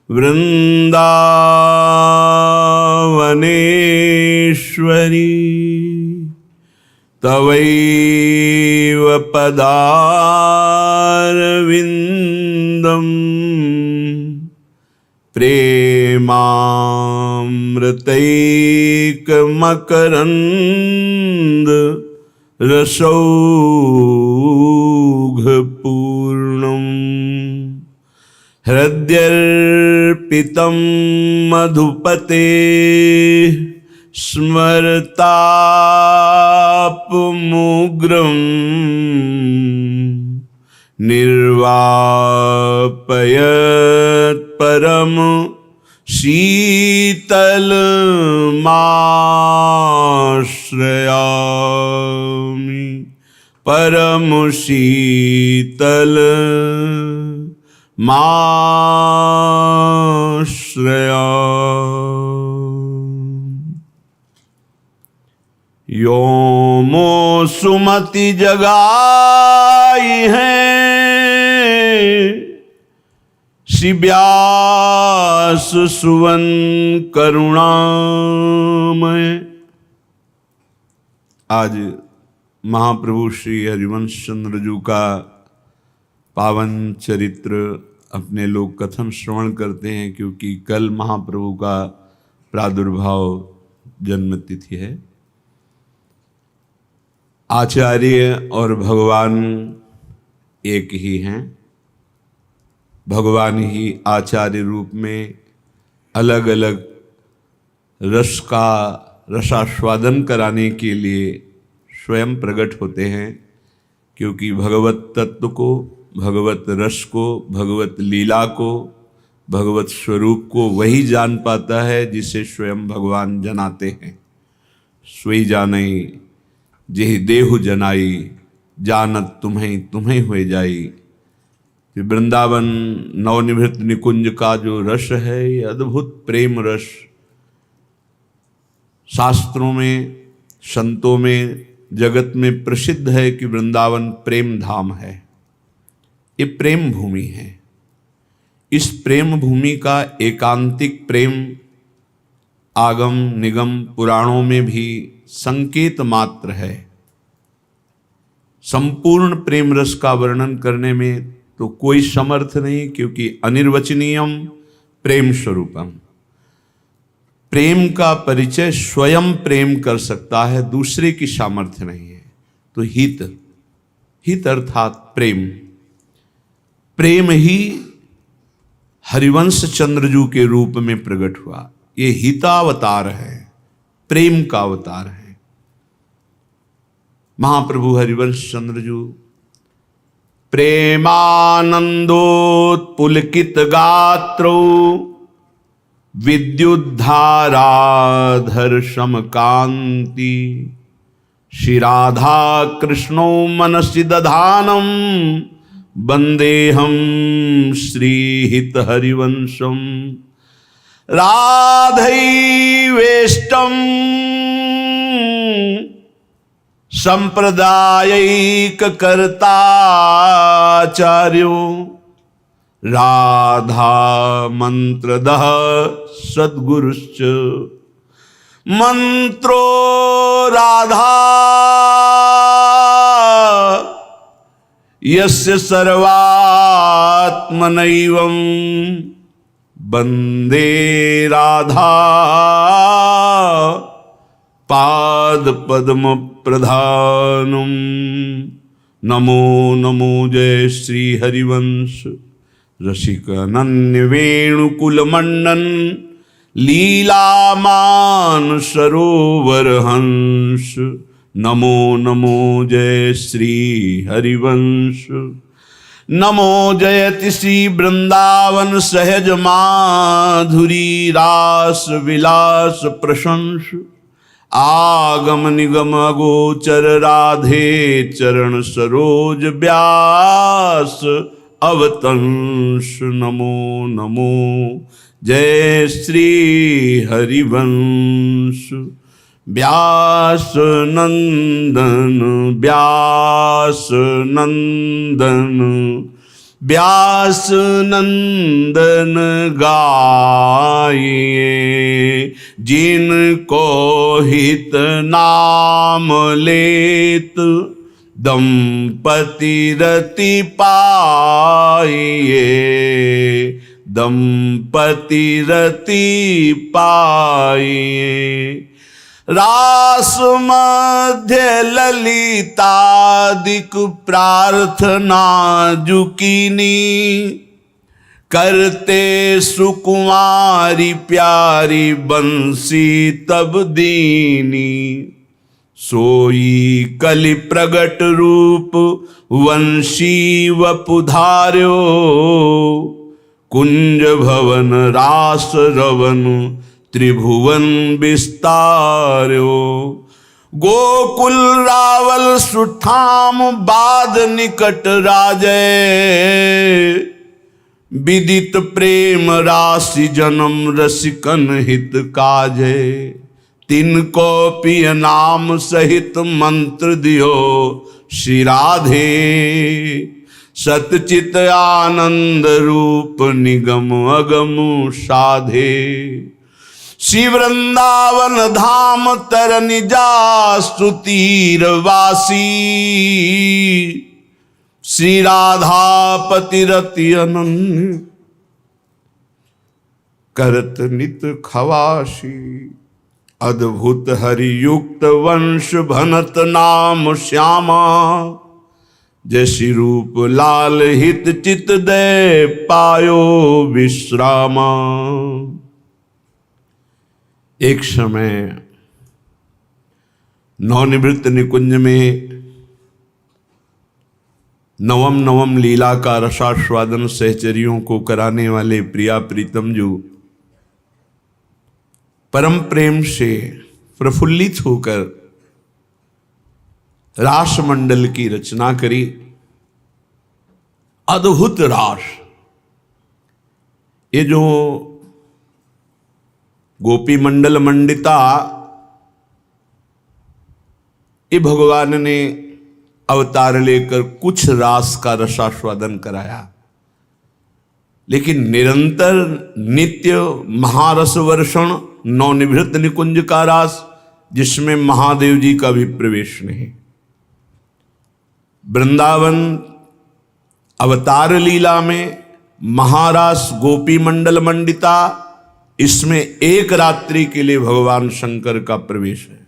वृंदावनेश्वरी तवैव पदारविंदम प्रेमामृतैकमकरंद रसौघपूर्णम् हृद्यर्पितं मधुपते स्मरतापमुग्रं निर्वापयत् परम शीतलमाश्रयामि परम शीतल योमो सुमति जगाई है शिव्यास सुवन करुणामय। आज महाप्रभु श्री हरिवंश चंद्र जी का पावन चरित्र अपने लोग कथन श्रवण करते हैं, क्योंकि कल महाप्रभु का प्रादुर्भाव जन्म तिथि है। आचार्य और भगवान एक ही हैं। भगवान ही आचार्य रूप में अलग अलग रस का रसास्वादन कराने के लिए स्वयं प्रकट होते हैं, क्योंकि भगवत तत्व को, भगवत रस को, भगवत लीला को, भगवत स्वरूप को वही जान पाता है जिसे स्वयं भगवान जनाते हैं। सोई जानई जेहि देहु जनाई, जानत तुम्हें तुम्हें हुए जाई। वृंदावन नवनिभृत निकुंज का जो रस है, ये अद्भुत प्रेम रस शास्त्रों में, संतों में, जगत में प्रसिद्ध है कि वृंदावन प्रेम धाम है। ये प्रेम भूमि है। इस प्रेम भूमि का एकांतिक प्रेम आगम निगम पुराणों में भी संकेत मात्र है। संपूर्ण प्रेम रस का वर्णन करने में तो कोई समर्थ नहीं, क्योंकि अनिर्वचनीयम प्रेम स्वरूपम। प्रेम का परिचय स्वयं प्रेम कर सकता है, दूसरे की सामर्थ्य नहीं है। तो हित, हित अर्थात प्रेम, प्रेम ही हरिवंश चंद्रजू के रूप में प्रकट हुआ। ये हितावतार है, प्रेम का अवतार है। महाप्रभु हरिवंश चंद्रजू प्रेमानंदोत्पुलकित गात्रो विद्युद्धाराधर समकांति श्री राधा कृष्णो मनसि दधानम वंदेहम श्रीहित हरिवंशम राधैवेष्टम संप्रदायिक कर्ताचार्यो राधा मंत्रदः सद्गुरुश्च मंत्रो राधा यस्य सर्वात्मनैवं वंदे राधा पाद पद्म प्रधानम। नमो नमो जय श्री हरिवंश रसिक अनन्य वेणुकुल मंडन लीलामान सरोवर हंस। नमो नमो जय श्री हरिवंश। नमो जयति श्री वृंदावन सहज माधुरी रास विलास प्रशंस। आगम निगम अगोचर राधे चरण सरोज व्यास अवतंस। नमो नमो जय श्री हरिवंश। व्यास नंदन व्यास नंदन व्यास नंदन गाइए, जिनको हित नाम लेत दंपति रति पाइए, दंपति रति पाइए। रास मध्य ललितादिक प्रार्थना जुकीनी, करते सुकुमारी प्यारी बंसी तब दीनी। सोई कलि प्रगट रूप वंशी वपुधार्यो, कुंज भवन रास रवन त्रिभुवन विस्तार्यो। गोकुल रावल सुठाम बाद निकट राजय, विदित प्रेम राशि जन्म रसिकन हित काजय। तिनको पिय नाम सहित मंत्र दियो श्री राधे, सतचित आनंद रूप निगम अगम साधे। श्री वृंदावन धाम तरनि जासु तीरवासी, श्री राधापति रति अनन्य करत नित खवासी। अद्भुत हरियुक्त वंश भनत नाम श्यामा, जैसी रूप लाल हित चित दे पायो विश्रामा। एक समय नवनिवृत्त निकुंज में नवम नवम लीला का रसास्वादन सहचरियों को कराने वाले प्रिया प्रीतम जो परम प्रेम से प्रफुल्लित होकर रास मंडल की रचना करी। अद्भुत रास, ये जो गोपी मंडल मंडिता, ये भगवान ने अवतार लेकर कुछ रास का रसास्वादन कराया, लेकिन निरंतर नित्य महारस वर्षण नवनिवृत्त निकुंज का रास, जिसमें महादेव जी का भी प्रवेश नहीं। वृंदावन अवतार लीला में महारास गोपी मंडल मंडिता, इसमें एक रात्रि के लिए भगवान शंकर का प्रवेश है।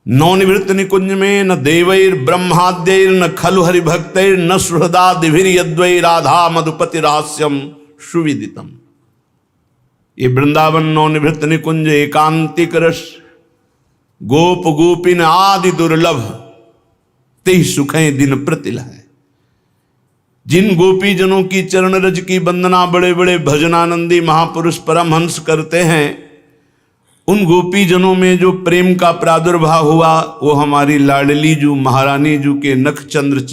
नवनिवृत्त निकुंज में न देवैर ब्रह्माद्यैर न खलु हरिभक्तैर न सुहृदादिभिर यद्वै राधा मधुपति रहस्यम सुविदितम। ये वृंदावन नवनिवृत्त निकुंज एकांतिक रस, गोप गोपिन आदि दुर्लभ, तेहि सुखें दिन प्रतिल है। जिन गोपी जनों की चरण रज की वंदना बड़े बड़े भजनानंदी महापुरुष परमहंस करते हैं, उन गोपी जनों में जो प्रेम का प्रादुर्भाव हुआ, वो हमारी लाडली जू महारानी जू के नख चंद्र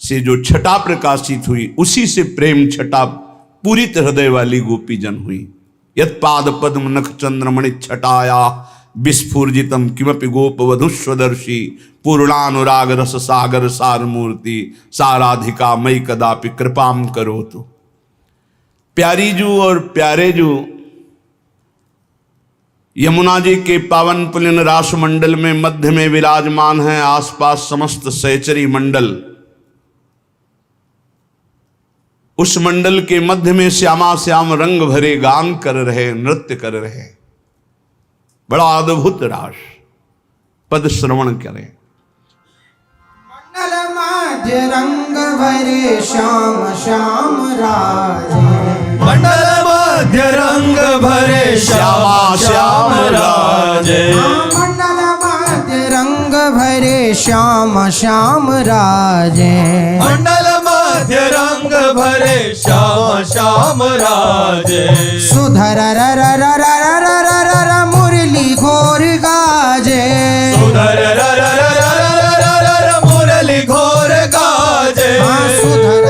से जो छटा प्रकाशित हुई, उसी से प्रेम छटा पूरी हृदय वाली गोपी जन हुई। यत् पाद पद्म नख चंद्रमणि छटाया विस्फूर्जितम किमपि गोप वधुस्वदर्शी, पूर्णानुराग रस सागर सार मूर्ति, साराधिका मई कदापि कृपाम करो। तो प्यारी जू और प्यारे जू यमुना जी के पावन पुलिन रास मंडल में मध्य में विराजमान हैं। आसपास समस्त सहचरी मंडल, उस मंडल के मध्य में श्यामा श्याम रंग भरे गान कर रहे, नृत्य कर रहे। बड़ा अद्भुत रास, पद श्रवण करें। मंडल मध्य रंग भरे श्याम श्याम राजे, मंडल मध्य रंग भरे श्यामा श्याम राजे। मंडल मध्य रंग भरे श्याम श्याम राजे, मंडल मध्य रंग भरे श्याम श्याम राजे। सुधर र र र र र र र र मुरली घोर गाजे, सुधर र र र र र र र मुरली घोर गाजे। सुधर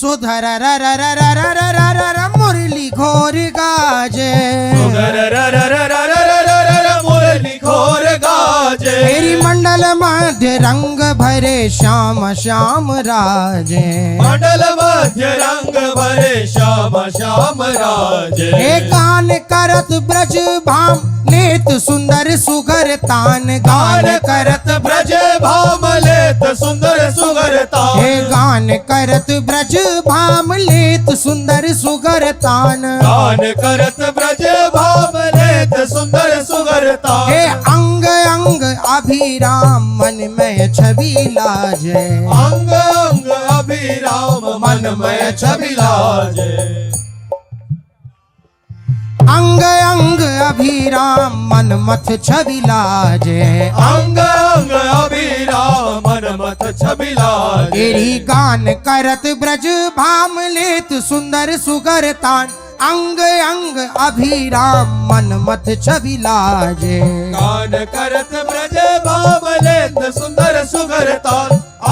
सुधर र र र र र र र र र मुरली घोर गाजे सुगर र र र र र र र र र मुरली घोर गाजे तेरी मंडल मध्य रंग भरे श्याम श्याम राजे मंडल मध्य रंग भरे श्याम श्याम राजे हे गान करत ब्रज भाम लेत सुंदर सुगर तान गान करत ब्रज भाम लेत सुंदर सुगरता हे गान करत ब्रज भाम लेत सुंदर सुगर तान गान करत ब्रज भाम लेत सुंदर सुगरता हे अंग अंग अभिराम मन में छवि लाजे अंग अंग अभिराम मन में छवि लाजे अंग अंग अभिराम मन मथ छवि लाजे अंग अंग अभिराम मन मत छवि लाजे तेरी गान करत ब्रज भाम लेत सुंदर सुगर तान अंग अंग अभिराम मन मत छवि लाजे गान करत ब्रज भाम लेत सुंदर सुगरता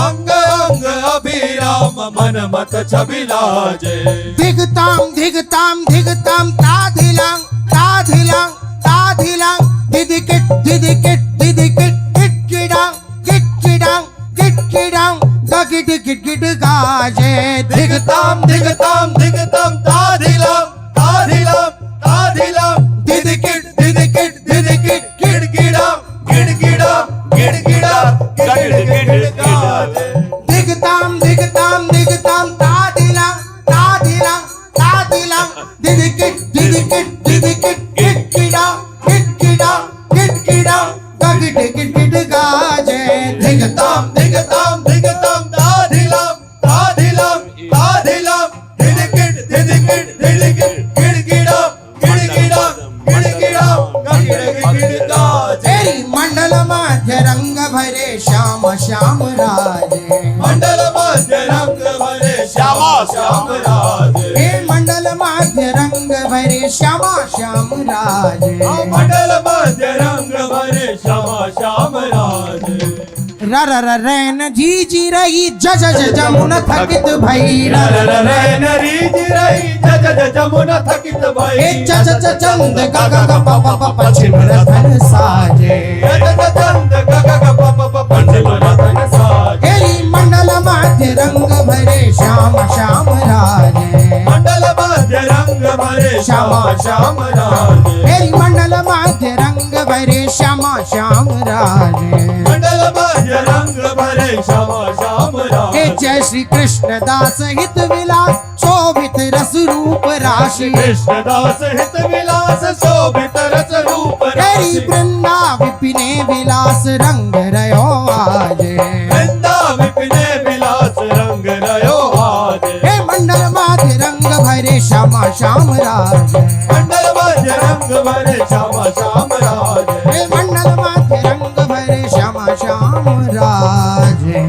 अंग अंग अभिराम मन मत छवि लाजे धिगताम धिगताम धिगताम ताधिलांग ताधिलांग ताधिलांग दिदिकिट दिदिकिट दिदिकिट गिटगिडांग गिटगिडांग गिटगिडांग गगिट गिटगिट गाजे दिगताम दिगताम दिगताम ताधिलाम ताधिलाम ताधिलाम दिदिकिट दिदिकिट दिदिकिट गिड़गिड़ाम गिड़गिड़ाम गिड़गिड़ाम गिड़गिड़ गाजे धिगताम धिगताम धिगताम ताधिलांग ताधिलांग ताधिलांग दिदिकिट दिदिकिट दिदिकिट गिटगिडांग गिटगिडांग गिटगिडांग गगिट गिटगिट गाजे दिगताम दिगताम दिगताम ताधिलाम ताधिलाम ताधिलाम दिदिकिट दिदिकिट दिदिकिट गिड़गिड़ाम गिड़गिड़ाम गिड़गिड़ाम गिड़गिड़ गाजे तेरी मंडल मध्य रंग भरे श्याम श्याम राजे मंडल मध्य रंग भरे श्यामा श्याम राजे हे मंडल मध्य रंग भरे श्यामा श्याम राजे मंडल मध्य रंग भरे श्यामा श्याम राजे रर रैन जी रही जज जमुन थकित भई र र र रे नरी जी रही ज ज ज जमुना थकित भई हे चच चंद ग ग ग प प प पश्चिम रतन साजे ज ज ज चंद ग ग ग प प प पंचम रतन साजे तेरी मंडल मध्य रंग भरे श्याम श्याम राजे मंडल मध्य रंग भरे श्यामा श्याम राजे तेरी मंडल मध्य रंग भरे श्यामा श्याम राजे मंडल मध्य रंग भरे श्यामा श्याम हे राजे जय श्री कृष्ण दास हित विलास शोभित रस रूप राशि कृष्णदास हित विलास शोभित रस रूप तेरी राशि वृंदा विपिने विलास रंग रयो आजे वृंदा विपिने विलास रंग रयो आजे हे मंडल माध्य रंग भरे श्यामा श्याम राजे मंडल मध्य रंग भरे श्यामा श्याम राजे हे मंडल माध्य रंग भरे श्यामा श्याम राजे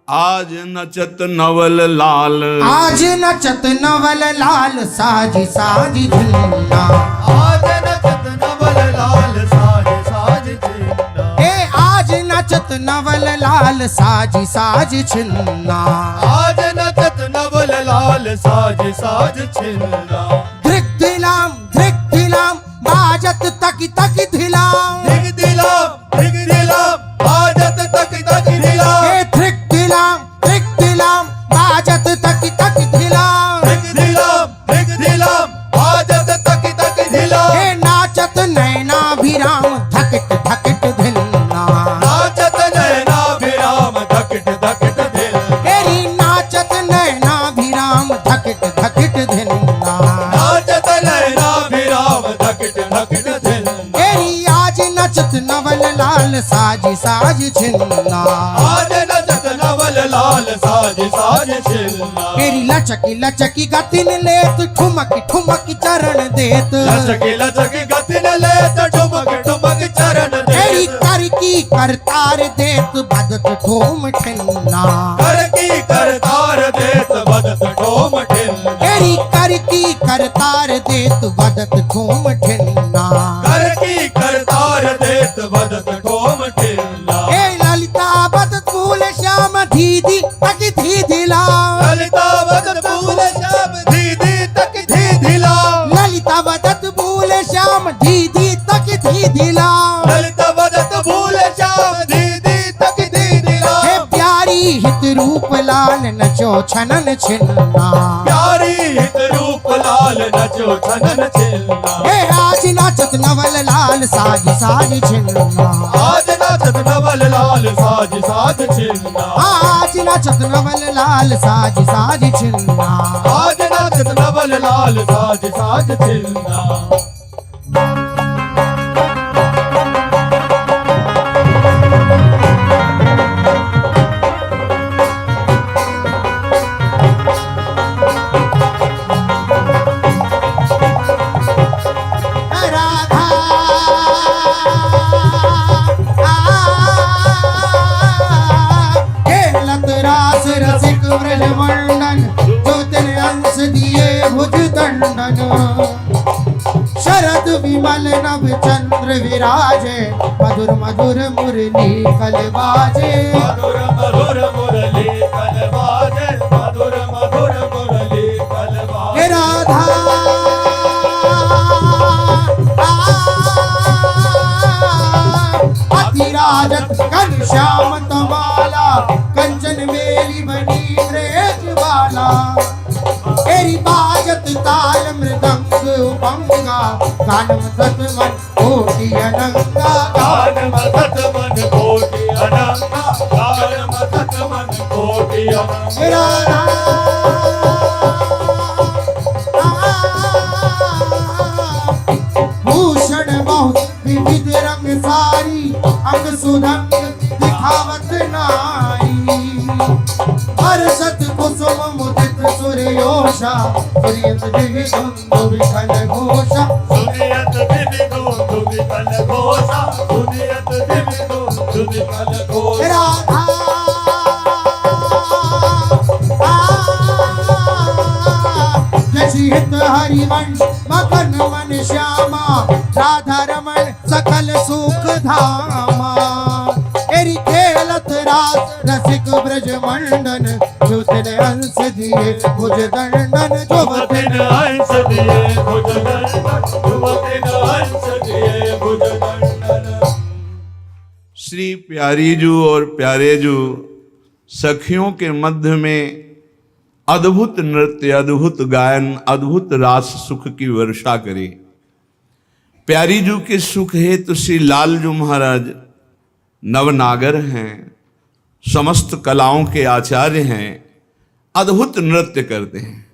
आज नचत नवल लाल आज नचत नवल लाल साजी साजी झुन्ना आज नचत नवल लाल साज साज चिन्ना हे आज नचत नवल लाल साजी साजी छिन्ना आज नचत नवल लाल साज साज छिन्ना धृक धिलाम बाजत तकी तकी धिलाम धिग दिलाम बाजत तक तक दिलाम हे धृक दिलाम बाजत तकी तकी धिलाम दिलाम बाजत तक तक दिलाम हे नाचत नैना भिराम धकट धकट धिन्ना नाचत नैना विराम धकट धकट दिल तेरी नाचत नैना भिराम धकट धकट धिन्ना नाचत नैना विराम धकट धकट दिल तेरी आज नचत नवल लाल साजी साजी छिन्ना आज नचत नवल लाल साज साज छिन्ना तेरी लचकी लचकी गतिन लेत ठुमकी ठुमकी चरण देत लचकी लचकी गति न लेत ठुमक ठुमक चरण तेरी देत कर की करतार देत बदत ठोम ठिन्ना कर की करतार देत बदत ठोम ठिन तेरी कर की करतार देत बदत ठोम ठिन्ना कर की करतार देत बदत ठोम ठिन्ना हे ललिता बदत फूल श्याम धीदी तकी श्याम दीदी तक दीदिला ललित बदत भूल श्याम दीदी तक दीदिला हे प्यारी हित रूप लाल नचो छनन छिन्ना प्यारी हित रूप लाल नचो छनन छिन्ना हे आज नाचत नवल लाल साज साज छिन्ना आज नाचत नवल लाल साज साज छिन्ना आज नाचत नवल लाल साज साज छिन्ना आज नाचत नवल लाल साज साज छिन्ना राधा खेलत रास रसिक ब्रज मंडन जो तेरे अंश दिए भुज दंडन शरद विमल नभ चंद्र विराजे मधुर मधुर मुरली कल बाजे मधुर मधुर मुरली कल बाजे मधुर मधुर मुरली कल बाजे हे राधा अतिराजत घनश्याम तमाला कंचन मेली बनी ब्रेज वाला तेरी बाजत ताल मृदंग उपंगा गान मदत मन कोटि अनंगा गान मदत मन कोटि अनंगा गान मदत मन कोटि अनंगा राधा भूषण बहुत विविध रंग सारी अंग सुरंग दिखावत नाई हर्षत कुसुम मुदित सूर्योषा सूर्यत दिव्य धुंधु विकल घोषा सुनियत दिव्य धुंधु विकल घोषा सुनियत दिव्य धुंधु विकल घोषा राधा हित हरिवंश मगन मन श्यामा राधा रमण सकल सुख धामा तेरी खेलत रास रसिक ब्रज मंडन जो तेरे अंश दिए भुज दंडन जो जुवतिन अंश दिए भुज दंडन जुवतिन अंश दिए भुज दंडन श्री प्यारीजू और प्यारेजू सखियों के मध्य में अद्भुत नृत्य, अद्भुत गायन, अद्भुत रास सुख की वर्षा करे। प्यारीजू के सुख हेतु श्री लालजू महाराज नवनागर हैं, समस्त कलाओं के आचार्य हैं, अद्भुत नृत्य करते हैं।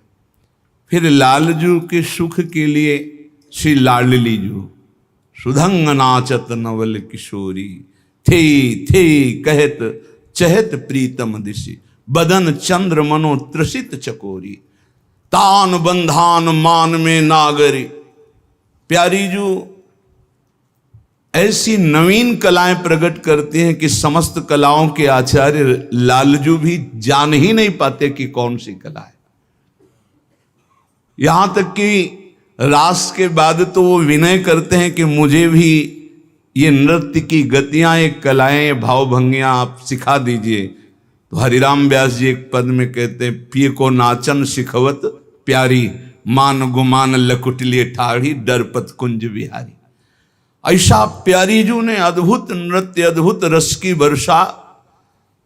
फिर लालजू के सुख के लिए श्री लाडलीजू सुधंग नाचत नवल किशोरी थे कहत चहत प्रीतम दिशि बदन चंद्र मनो त्रसित चकोरी तान बंधान मान में नागरी। प्यारीजू ऐसी नवीन कलाएं प्रकट करते हैं कि समस्त कलाओं के आचार्य लालजू भी जान ही नहीं पाते कि कौन सी कला है। यहां तक कि रास के बाद तो वो विनय करते हैं कि मुझे भी ये नृत्य की गतियां, ये कलाएं, भावभंगियां आप सिखा दीजिए। तो हरिराम व्यास जी एक पद में कहते हैं, पिय को नाचन सिखवत प्यारी मान गुमान लकुटलिए ठाड़ी डरपत कुंज बिहारी। ऐसा प्यारीजू ने अद्भुत नृत्य, अद्भुत रस की वर्षा।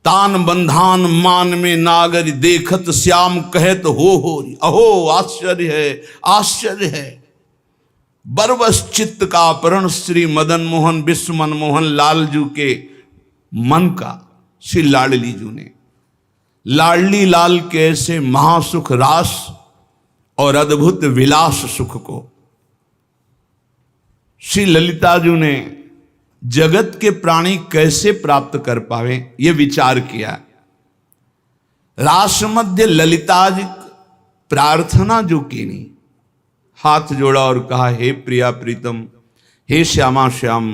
तान बंधान मान में नागर देखत श्याम कहत हो अहो आश्चर्य है, आश्चर्य है। बरबस चित्त का अपहरण श्री मदन मोहन विश्व मनमोहन लालजू के मन का श्री लाडलीजू ने लाडली लाल के ऐसे महासुख रास और अद्भुत विलास सुख को श्री ललिताजू ने जगत के प्राणी कैसे प्राप्त कर पावे ये विचार किया। रास मध्य ललिताज प्रार्थना जो की नहीं, हाथ जोड़ा और कहा, हे प्रिया प्रीतम, हे श्यामा श्याम,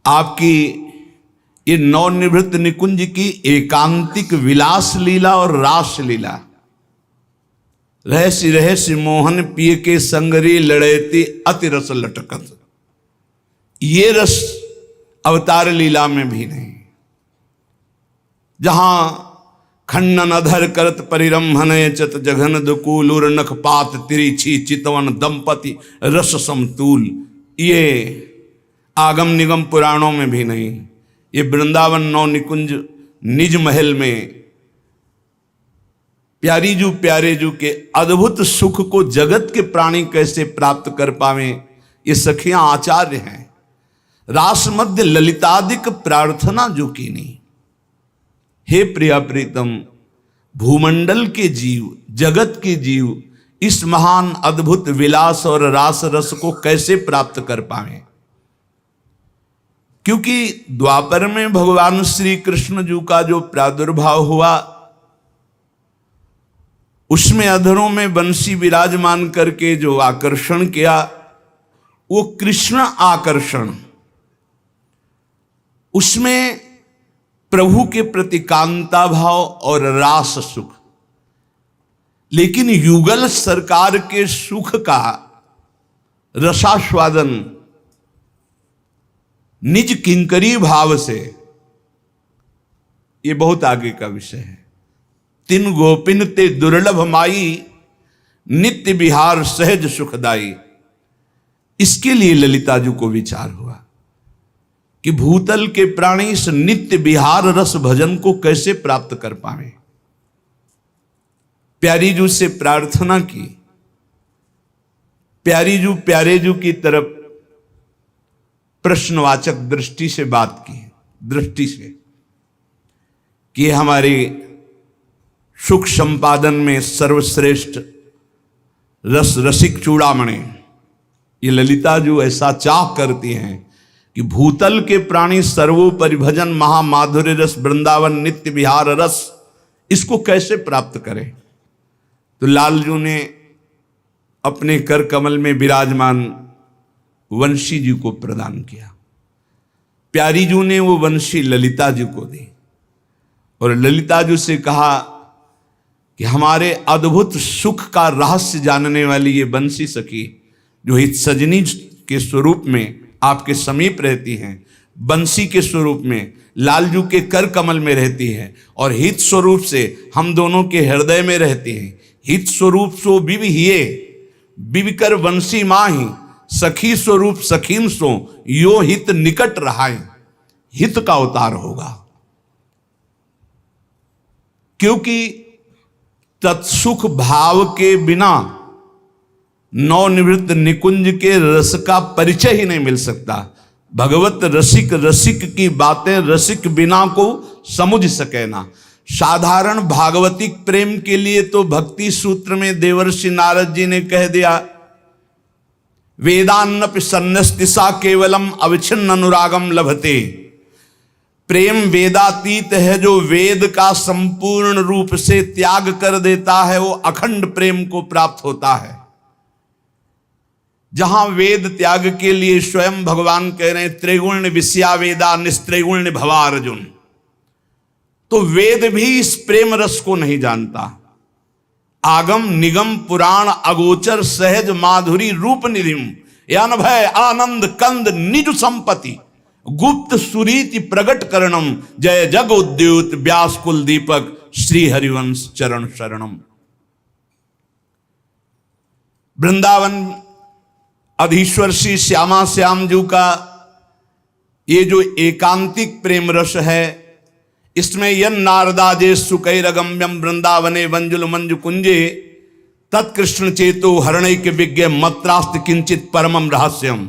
आपकी ये नवनिवृत्त निकुंज की एकांतिक विलास लीला और रास लीला, रहस्य रहस्य मोहन पिय के संगरी लड़ेती अति रस लटकत, ये रस अवतार लीला में भी नहीं। जहां खंडन अधर करत परिरंभन चत जघन दुकूल नखपात तिरिछी चितवन दंपति रस समतूल। ये आगम निगम पुराणों में भी नहीं, ये वृंदावन नौ निकुंज निज महल में प्यारे जू के अद्भुत सुख को जगत के प्राणी कैसे प्राप्त कर पावे, ये सखियां आचार्य हैं। रास मध्य ललितादिक प्रार्थना जो की नहीं। हे प्रिया प्रीतम, भूमंडल के जीव, जगत के जीव इस महान अद्भुत विलास और रास रस को कैसे प्राप्त कर पाए? क्योंकि द्वापर में भगवान श्री कृष्ण जी का जो प्रादुर्भाव हुआ, उसमें अधरों में बंसी विराजमान करके जो आकर्षण किया, वो कृष्ण आकर्षण, उसमें प्रभु के प्रति कांता भाव और रास सुख। लेकिन युगल सरकार के सुख का रसास्वादन निज किंकरी भाव से, ये बहुत आगे का विषय है। तिन गोपिन ते दुर्लभ माई, नित्य विहार सहज सुखदाई। इसके लिए ललिता जी को विचार हुआ कि भूतल के प्राणी इस नित्य विहार रस भजन को कैसे प्राप्त कर पाए। प्यारी जू से प्रार्थना की, प्यारे जू की तरफ प्रश्नवाचक दृष्टि से बात की, दृष्टि से कि हमारे सुख संपादन में सर्वश्रेष्ठ रस रसिक चूड़ामणि, ये ललिता जो ऐसा चाह करती हैं कि भूतल के प्राणी सर्वोपरि भजन महामाधुर्य रस वृंदावन नित्य विहार रस, इसको कैसे प्राप्त करें। तो लालजू ने अपने कर कमल में विराजमान वंशी जी को प्रदान किया। प्यारी जू ने वो वंशी ललिता जी को दी और ललिता जी से कहा कि हमारे अद्भुत सुख का रहस्य जानने वाली ये बंसी सखी, जो हित सजनी के स्वरूप में आपके समीप रहती हैं, बंसी के स्वरूप में लालजू के कर कमल में रहती है और हित स्वरूप से हम दोनों के हृदय में रहती हैं। हित स्वरूप सो बिवि हिये, बिविकर वंशी माही, सखी स्वरूप सखीन सो यो हित निकट रहाए। हित का अवतार होगा, क्योंकि तत्सुख भाव के बिना नवनिवृत्त निकुंज के रस का परिचय ही नहीं मिल सकता। भगवत रसिक रसिक की बातें रसिक बिना को समझ सके ना। साधारण भागवतिक प्रेम के लिए तो भक्ति सूत्र में देवर्षि नारद जी ने कह दिया, वेदान्नपि सन्नस्तिसा केवलम अविच्छिन्न अनुरागम लभते। प्रेम वेदातीत है, जो वेद का संपूर्ण रूप से त्याग कर देता है वो अखंड प्रेम को प्राप्त होता है। जहां वेद त्याग के लिए स्वयं भगवान कह रहे हैं त्रिगुण विषया वेदा निस्त्रिगुण भवा अर्जुन, तो वेद भी इस प्रेम रस को नहीं जानता। आगम निगम पुराण अगोचर सहज माधुरी रूप निधिम, यान भय आनंद कंद निज संपत्ति, गुप्त सुरीति प्रगट करणम, जय जग उद्युत व्यास कुल दीपक, श्री हरिवंश चरण शरणम। वृंदावन अधीश्वर श्री श्यामा श्याम जी का ये जो एकांतिक प्रेम रस है, इसमें यन नारदाजे सुकैरगम्यम वृंदावने वंजुल मंजु कुंजे तत्कृष्ण चेतो हरणैक विज्ञ मत्रास्त किंचित परमम रहस्यम।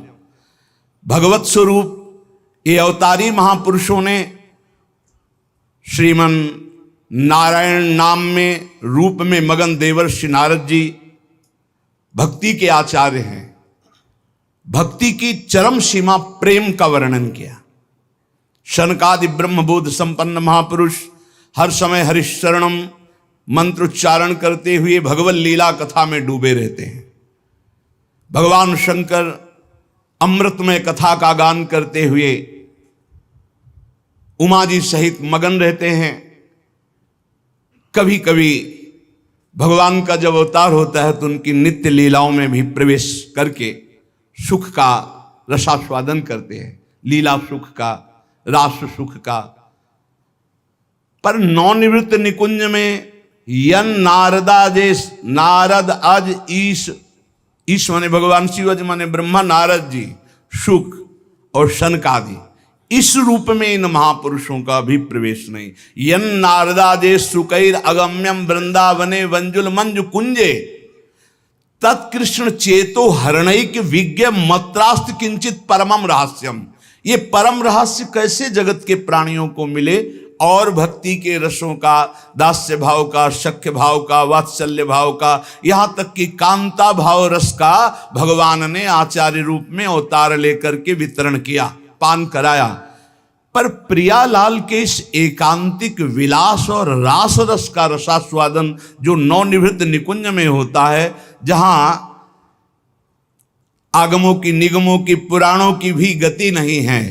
भगवत स्वरूप ये अवतारी महापुरुषों ने श्रीमन नारायण नाम में रूप में मगन देवर्षि नारद जी भक्ति के आचार्य हैं। भक्ति की चरम सीमा प्रेम का वर्णन किया। शनकादि ब्रह्मबोध संपन्न महापुरुष हर समय हरिशरणम मंत्रोच्चारण करते हुए भगवत लीला कथा में डूबे रहते हैं। भगवान शंकर अमृतमय कथा का गान करते हुए उमा जी सहित मगन रहते हैं। कभी कभी भगवान का जब अवतार होता है तो उनकी नित्य लीलाओं में भी प्रवेश करके सुख का रसास्वादन करते हैं। लीला सुख का, रास सुख का। पर नवनिवृत्त निकुंज में यन नारदादेश नारद अज ईश माने भगवान शिव, अज माने ब्रह्मा, नारद जी, शुक और शनकादि, इस रूप में इन महापुरुषों का भी प्रवेश नहीं। यन नारदादेश सुकैर अगम्यम वृंदावने वंजुल मंजु कुंजे तत्कृष्ण चेतो हरणैक विज्ञ मत्रास्त किंचित परमम रहस्यम। ये परम रहस्य कैसे जगत के प्राणियों को मिले, और भक्ति के रसों का, दास्य भाव का, शक्य भाव का, वात्सल्य भाव का, यहाँ तक कि कांता भाव रस का भगवान ने आचार्य रूप में अवतार लेकर के वितरण किया, पान कराया। पर प्रियालाल के इस एकांतिक विलास और रास रस का रसास्वादन जो नवनिवृत्त निकुंज में होता है, जहां आगमों की, निगमों की, पुराणों की भी गति नहीं है,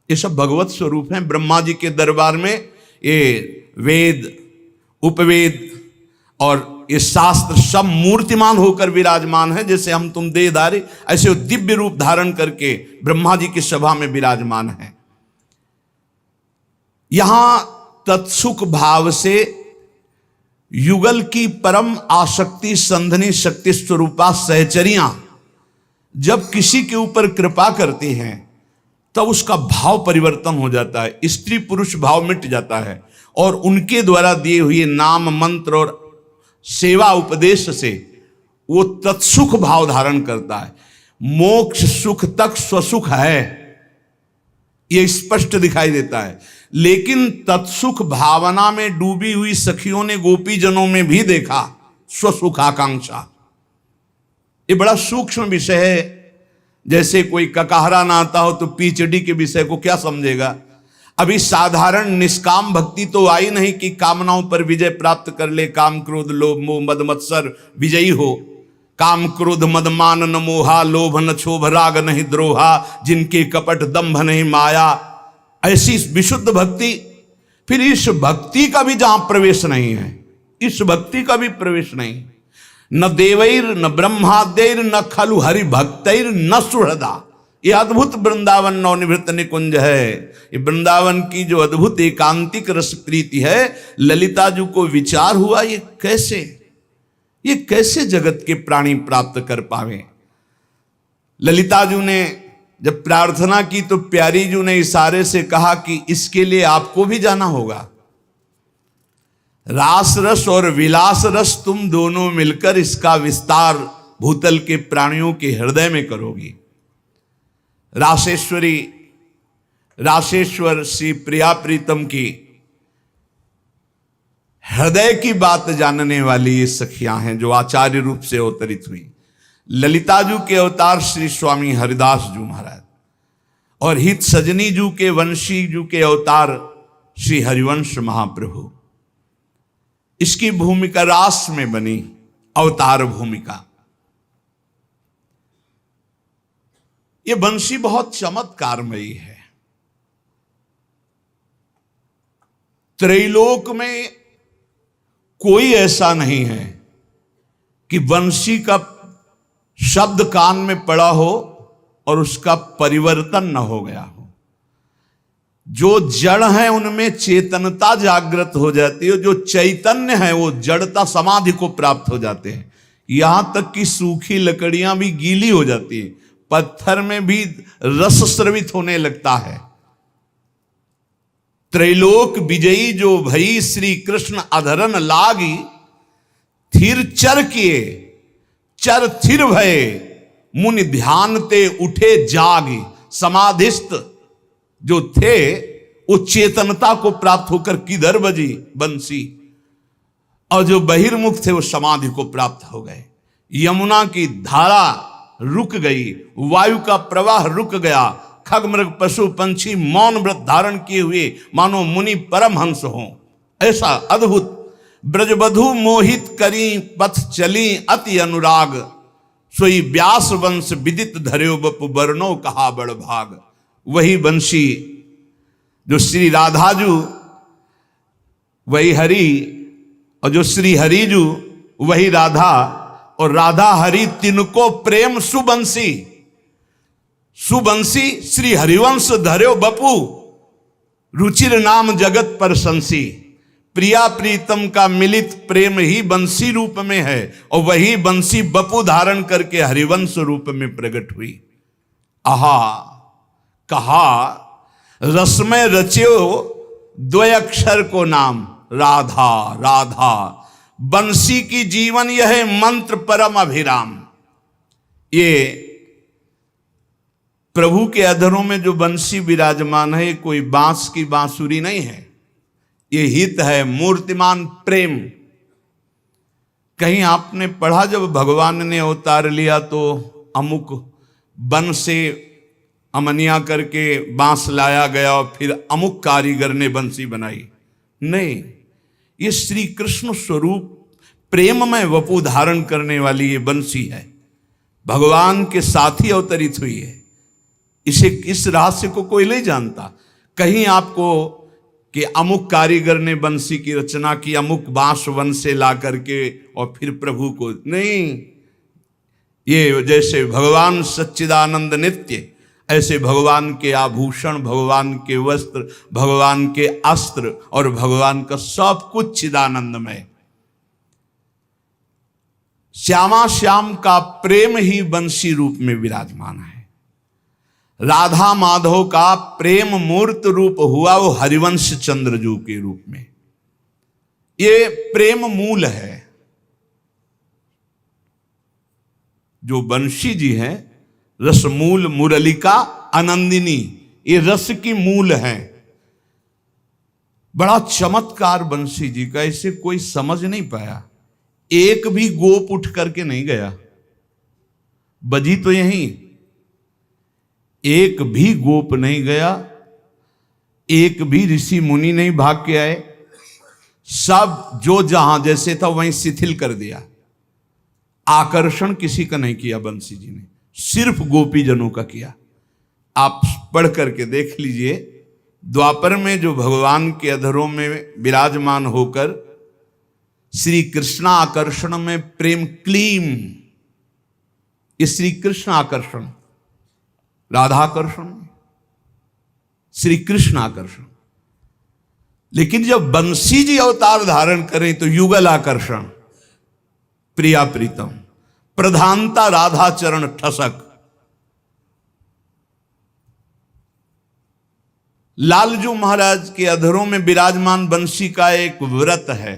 ये सब भगवत स्वरूप हैं। ब्रह्मा जी के दरबार में ये वेद, उपवेद और ये शास्त्र सब मूर्तिमान होकर विराजमान है। जैसे हम तुम देहधारी, ऐसे दिव्य रूप धारण करके ब्रह्मा जी की सभा में विराजमान है। यहां तत्सुख भाव से युगल की परम आसक्ति संधनी शक्ति स्वरूपा सहचरियां जब किसी के ऊपर कृपा करती हैं, तब उसका भाव परिवर्तन हो जाता है, स्त्री पुरुष भाव मिट जाता है, और उनके द्वारा दिए हुए नाम मंत्र और सेवा उपदेश से वो तत्सुख भाव धारण करता है। मोक्ष सुख तक स्वसुख है, ये स्पष्ट दिखाई देता है। लेकिन तत्सुख भावना में डूबी हुई सखियों ने गोपी जनों में भी देखा स्वसुख आकांक्षा। ये बड़ा सूक्ष्म विषय है। जैसे कोई ककाहरा ना आता हो तो पीएचडी के विषय को क्या समझेगा। अभी साधारण निष्काम भक्ति तो आई नहीं कि कामनाओं पर विजय प्राप्त कर ले, काम क्रोध लोभ मोह मद मत्सर विजयी हो। काम क्रोध मद मान न मोहा, लोभ न क्षोभ राग नहीं द्रोहा, जिनके कपट दंभ नहीं माया, ऐसी विशुद्ध भक्ति। फिर इस भक्ति का भी जहां प्रवेश नहीं है, इस भक्ति का भी प्रवेश नहीं, न देवैर न ब्रह्मादेर न खलु हरि भक्तैर न सुहृदा। ये अद्भुत वृंदावन नवनिवृत्त निकुंज है। ये वृंदावन की जो अद्भुत एकांतिक रस प्रीति है, ललिता जी को विचार हुआ ये कैसे जगत के प्राणी प्राप्त कर पावे। ललिता जी ने जब प्रार्थना की तो प्यारी जी ने इशारे से कहा कि इसके लिए आपको भी जाना होगा। रास रस और विलास रस तुम दोनों मिलकर इसका विस्तार भूतल के प्राणियों के हृदय में करोगी। रासेश्वर श्री प्रिया प्रीतम की हृदय की बात जानने वाली ये सखियां हैं जो आचार्य रूप से अवतरित हुई। ललिता जू के अवतार श्री स्वामी हरिदास जू महाराज, और हित सजनी जू के वंशी जू के अवतार श्री हरिवंश महाप्रभु। इसकी भूमिका रास में बनी अवतार भूमिका। ये बंशी बहुत चमत्कारमयी है। त्रैलोक में कोई ऐसा नहीं है कि बंशी का शब्द कान में पड़ा हो और उसका परिवर्तन न हो गया हो। जो जड़ है उनमें चेतनता जागृत हो जाती है, जो चैतन्य है वो जड़ता समाधि को प्राप्त हो जाते हैं। यहां तक कि सूखी लकड़ियां भी गीली हो जाती हैं, पत्थर में भी रस स्रवित होने लगता है। त्रैलोक विजयी जो भई श्री कृष्ण अधरन लागी, थिर चर किए चर थिर भये, मुनि ध्यान ते उठे जागी। समाधिस्थ जो थे वो चेतनता को प्राप्त होकर किधर बजी बंसी, और जो बहिर्मुख थे वो समाधि को प्राप्त हो गए। यमुना की धारा रुक गई, वायु का प्रवाह रुक गया, खग मृग पशु पंछी मौन व्रत धारण किए हुए मानो मुनि परमहंस हों। ऐसा अद्भुत ब्रजबधु मोहित करी पथ चली अति अनुराग, सोई व्यास वंश विदित धर्यो बपु बरनो कहा बड़ भाग। वही बंशी जो श्री राधाजू, वही हरि, और जो श्री हरिजू वही राधा, और राधा हरि तिनको प्रेम सुबंसी। सुबंसी श्री हरिवंश धर्यो बपू, रुचिर नाम जगत पर संसी, प्रिया प्रीतम का मिलित प्रेम ही बंसी रूप में है, और वही बंसी बपु धारण करके हरिवंश रूप में प्रकट हुई। आहा, कहा रसमय रच्यो द्वय अक्षर को नाम, राधा राधा, बंसी की जीवन यह मंत्र परम अभिराम। ये प्रभु के अधरों में जो बंसी विराजमान है, कोई बांस की बांसुरी नहीं है, ये हित है मूर्तिमान प्रेम। कहीं आपने पढ़ा जब भगवान ने अवतार लिया तो अमुक वन से अमनिया करके बांस लाया गया और फिर अमुक कारीगर ने बंसी बनाई? नहीं, ये श्री कृष्ण स्वरूप प्रेम में वपु धारण करने वाली ये बंसी है, भगवान के साथ ही अवतरित हुई है। इसे, इस रहस्य को कोई नहीं जानता। कहीं आपको कि अमुक कारीगर ने बंसी की रचना की, अमुक बांस वन से ला करके और फिर प्रभु को, नहीं। ये जैसे भगवान सच्चिदानंद नित्य, ऐसे भगवान के आभूषण, भगवान के वस्त्र, भगवान के अस्त्र और भगवान का सब कुछ चिदानंदमय। श्यामा श्याम का प्रेम ही बंसी रूप में विराजमान है। राधा माधव का प्रेम मूर्त रूप हुआ वो हरिवंश चंद्रजू के रूप में। ये प्रेम मूल है। जो बंशी जी हैं, रसमूल मुरलिका आनंदिनी, ये रस की मूल है। बड़ा चमत्कार बंशी जी का, इसे कोई समझ नहीं पाया। एक भी गोप उठ करके नहीं गया, बजी तो यहीं, एक भी गोप नहीं गया, एक भी ऋषि मुनि नहीं भाग के आए। सब जो जहां जैसे था वहीं शिथिल कर दिया। आकर्षण किसी का नहीं किया बंसी जी ने, सिर्फ गोपी जनों का किया। आप पढ़ करके देख लीजिए, द्वापर में जो भगवान के अधरों में विराजमान होकर श्री कृष्ण आकर्षण में प्रेम क्लीम, ये श्री कृष्ण आकर्षण, राधाकर्षण, श्री कृष्ण आकर्षण। लेकिन जब बंसी जी अवतार धारण करें तो युगल आकर्षण, प्रिया प्रीतम, प्रधानता राधा चरण ठसक। लालजू महाराज के अधरों में विराजमान बंसी का एक व्रत है,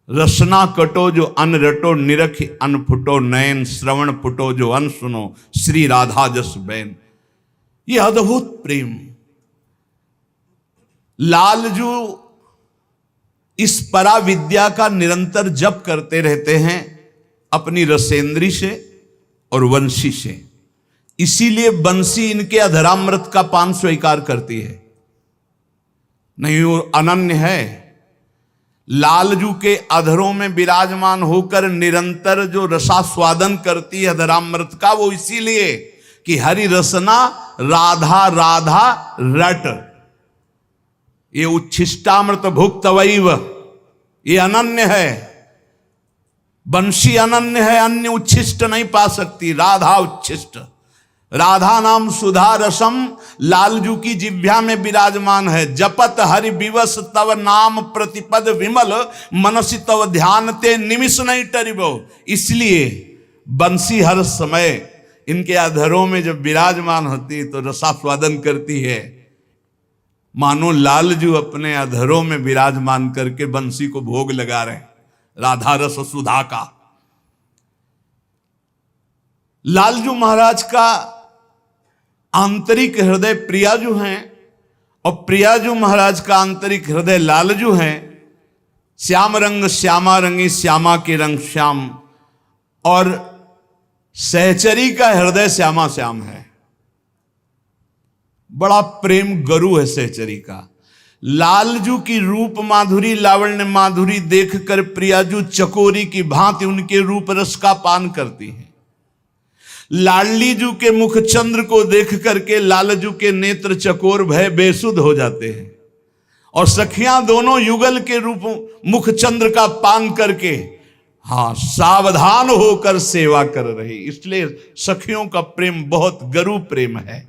रसना कटो जो अन रटो, निरख अन फुटो नयन, श्रवण फुटो जो अन सुनो, श्री राधा जस बैन। ये अद्भुत प्रेम। लालजू इस परा विद्या का निरंतर जप करते रहते हैं अपनी रसेंद्री से और वंशी से। इसीलिए बंसी इनके अधरामृत का पान स्वीकार करती है। नहीं, वो अनन्य है। लालजू के अधरों में विराजमान होकर निरंतर जो रसास्वादन करती है अधरामृत का, वो इसीलिए कि हरि रसना राधा राधा रट, ये उच्छिष्टामृत भुक्त वैव, ये अनन्य है। बंशी अनन्य है, अन्य उच्छिष्ट नहीं पा सकती, राधा उच्छिष्ट। राधा नाम सुधा रसम लालजू की जिह्वा में विराजमान है। जपत हरि विवश तव नाम प्रतिपद विमल, मनसी तव ध्यान ते निमिष नहीं टरिबो। इसलिए बंसी हर समय इनके अधरों में जब विराजमान होती है तो रसास्वादन करती है, मानो लालजू अपने अधरों में विराजमान करके बंसी को भोग लगा रहे हैं, राधा रस सुधा का। लालजू महाराज का आंतरिक हृदय प्रियाजू हैं और प्रियाजू महाराज का आंतरिक हृदय लालजू हैं। श्याम रंग श्यामा रंगी, श्यामा के रंग श्याम, और सहचरी का हृदय श्यामा श्याम है। बड़ा प्रेम गरु है सहचरी का। लालजू की रूप माधुरी, लावण्य माधुरी देखकर प्रियाजू चकोरी की भांति उनके रूप रस का पान करती है। लाडलीजू के मुख चंद्र को देख करके लालजू के नेत्र चकोर भय बेसुध हो जाते हैं, और सखियां दोनों युगल के रूप मुख चंद्र का पान करके सावधान होकर सेवा कर रही। इसलिए सखियों का प्रेम बहुत गरु प्रेम है।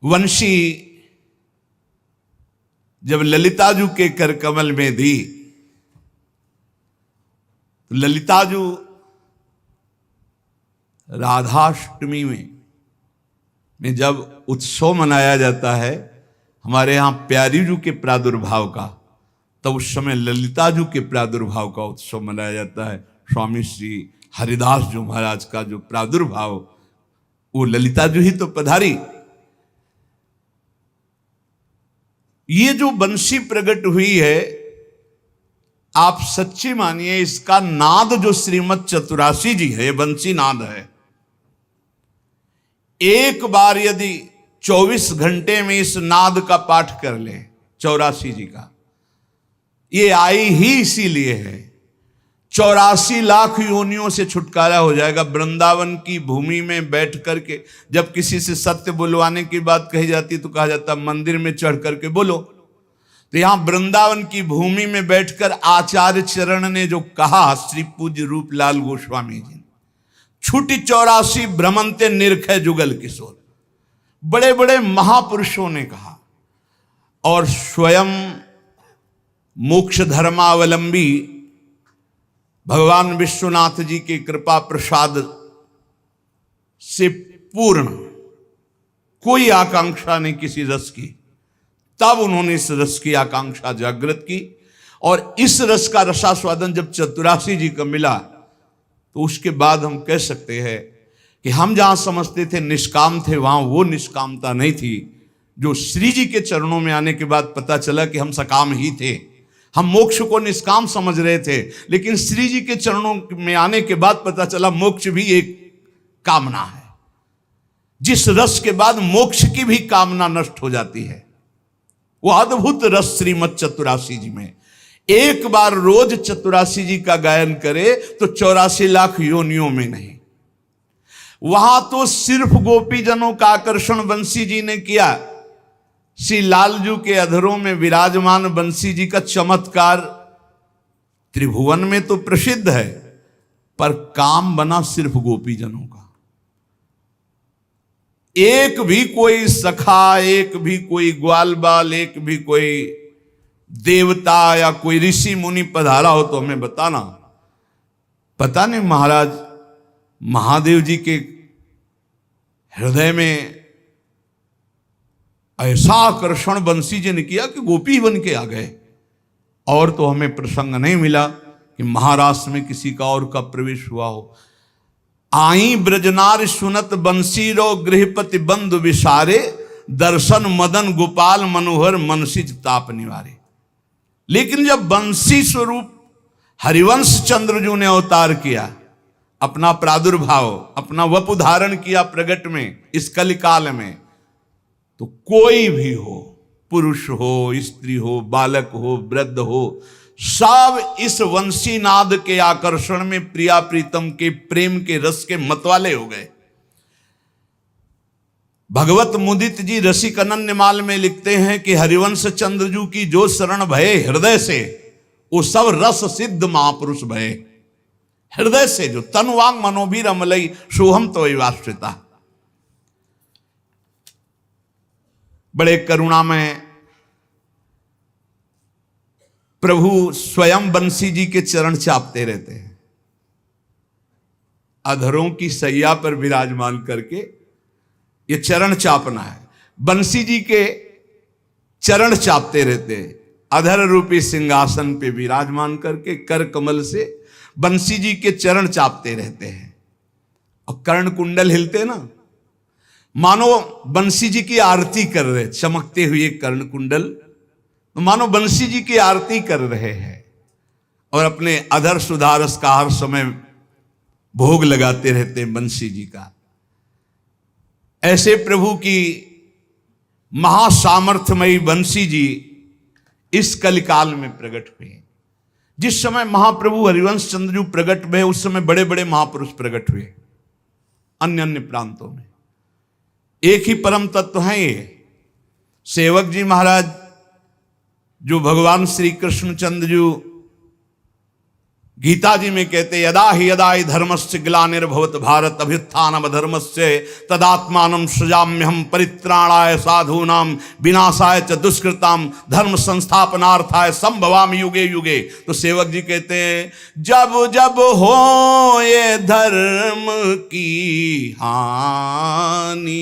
वंशी जब ललिताजू के कर कमल में दी, तो ललिताजू राधाष्टमी में जब उत्सव मनाया जाता है हमारे यहाँ प्यारीजू के प्रादुर्भाव का, तब उस समय ललिताजू के प्रादुर्भाव का उत्सव मनाया जाता है। स्वामी श्री हरिदास जी महाराज का जो प्रादुर्भाव, वो ललिताजू ही तो पधारी। ये जो बंसी प्रकट हुई है, आप सच्ची मानिए, इसका नाद जो श्रीमद चतुरासी जी है, बंसी नाद है। एक बार यदि 24 घंटे में इस नाद का पाठ कर ले, 84 जी का, ये आई ही इसीलिए है। 84 लाख योनियों से छुटकारा हो जाएगा। वृंदावन की भूमि में बैठ करके जब किसी से सत्य बुलवाने की बात कही जाती तो कहा जाता मंदिर में चढ़ करके बोलो। तो यहां वृंदावन की भूमि में बैठकर आचार्य चरण ने जो कहा, श्री पूज्य रूपलाल गोस्वामी जी, छुटी 84 भ्रमंते निरखै जुगल किशोर, बड़े बड़े महापुरुषों ने कहा। और स्वयं मोक्ष धर्मावलंबी भगवान विश्वनाथ जी के कृपा प्रसाद से पूर्ण कोई आकांक्षा नहीं किसी रस की, तब उन्होंने इस रस की आकांक्षा जागृत की। और इस रस का रसास्वादन जब चतुरासी जी को मिला, तो उसके बाद हम कह सकते हैं कि हम जहां समझते थे निष्काम थे, वहां वो निष्कामता नहीं थी जो श्री जी के चरणों में आने के बाद पता चला कि हम सकाम ही थे। हम मोक्ष को निष्काम समझ रहे थे, लेकिन श्री जी के चरणों में आने के बाद पता चला मोक्ष भी एक कामना है। जिस रस के बाद मोक्ष की भी कामना नष्ट हो जाती है, वो अद्भुत रस श्रीमद चतुरासी जी में। एक बार रोज चतुरासी जी का गायन करे तो 84 लाख योनियों में नहीं। वहां तो सिर्फ गोपीजनों का आकर्षण बंसी जी ने किया। श्री लालजू के अधरों में विराजमान बंसी जी का चमत्कार त्रिभुवन में तो प्रसिद्ध है, पर काम बना सिर्फ गोपीजनों का। एक भी कोई सखा, एक भी कोई ग्वाल बाल, एक भी कोई देवता या कोई ऋषि मुनि पधारा हो तो हमें बताना। पता नहीं महाराज महादेव जी के हृदय में ऐसा आकर्षण बंसी जी ने किया कि गोपी बन के आ गए। और तो हमें प्रसंग नहीं मिला कि महाराष्ट्र में किसी का और का प्रवेश हुआ हो। आई ब्रजनार सुनत बंसी रो गृहपति बंधु विसारे, दर्शन मदन गोपाल मनोहर मनसिज ताप निवारे। लेकिन जब बंसी स्वरूप हरिवंश चंद्रजू ने अवतार किया, अपना प्रादुर्भाव, अपना वपु धारण किया प्रगट में इस कलिकाल में, तो कोई भी हो, पुरुष हो, स्त्री हो, बालक हो, वृद्ध हो, सब इस वंशीनाद के आकर्षण में प्रिया प्रीतम के प्रेम के रस के मतवाले हो गए। भगवत मुदित जी रसिक अनन्यमाल में लिखते हैं कि हरिवंश चंद्रजू की जो शरण भये हृदय से, वो सब रस सिद्ध महापुरुष भये। हृदय से जो तनुवांग मनोबीर अमलई सोहम तो वाश्रिता। बड़े करुणा में प्रभु स्वयं बंसी जी के चरण चापते रहते हैं। अधरों की सैया पर विराजमान करके ये चरण चापना है। बंसी जी के चरण चापते रहते हैं, अधर रूपी सिंहासन पे विराजमान करके कर कमल से बंसी जी के चरण चापते रहते हैं। और कर्ण कुंडल हिलते ना, मानो बंसी जी की आरती कर रहे, चमकते हुए कर्ण कुंडल, तो मानो बंसी जी की आरती कर रहे हैं। और अपने अधर सुधारस का हर समय भोग लगाते रहते हैं बंसी जी का। ऐसे प्रभु की महासामर्थ्यमयी बंसी जी इस कलिकाल में प्रकट हुए। जिस समय महाप्रभु हरिवंश चंद्रजू प्रकट हुए, उस समय बड़े बड़े महापुरुष प्रकट हुए अन्य अन्य प्रांतों में। एक ही परम तत्व है ये। सेवक जी महाराज जो भगवान श्री कृष्ण चंद्रजू गीता जी में कहते यदा हि यदा हि धर्मस्य ग्लानिर्भवत भारत अभ्युत्थानम धर्मस्य तदात्मानं सृजाम्यहं परित्राणाय साधूनां विनाशाय च दुष्कृतां धर्म संस्थापनार्थाय संभवामि युगे युगे। तो सेवक जी कहते हैं जब जब हो ये धर्म की हानि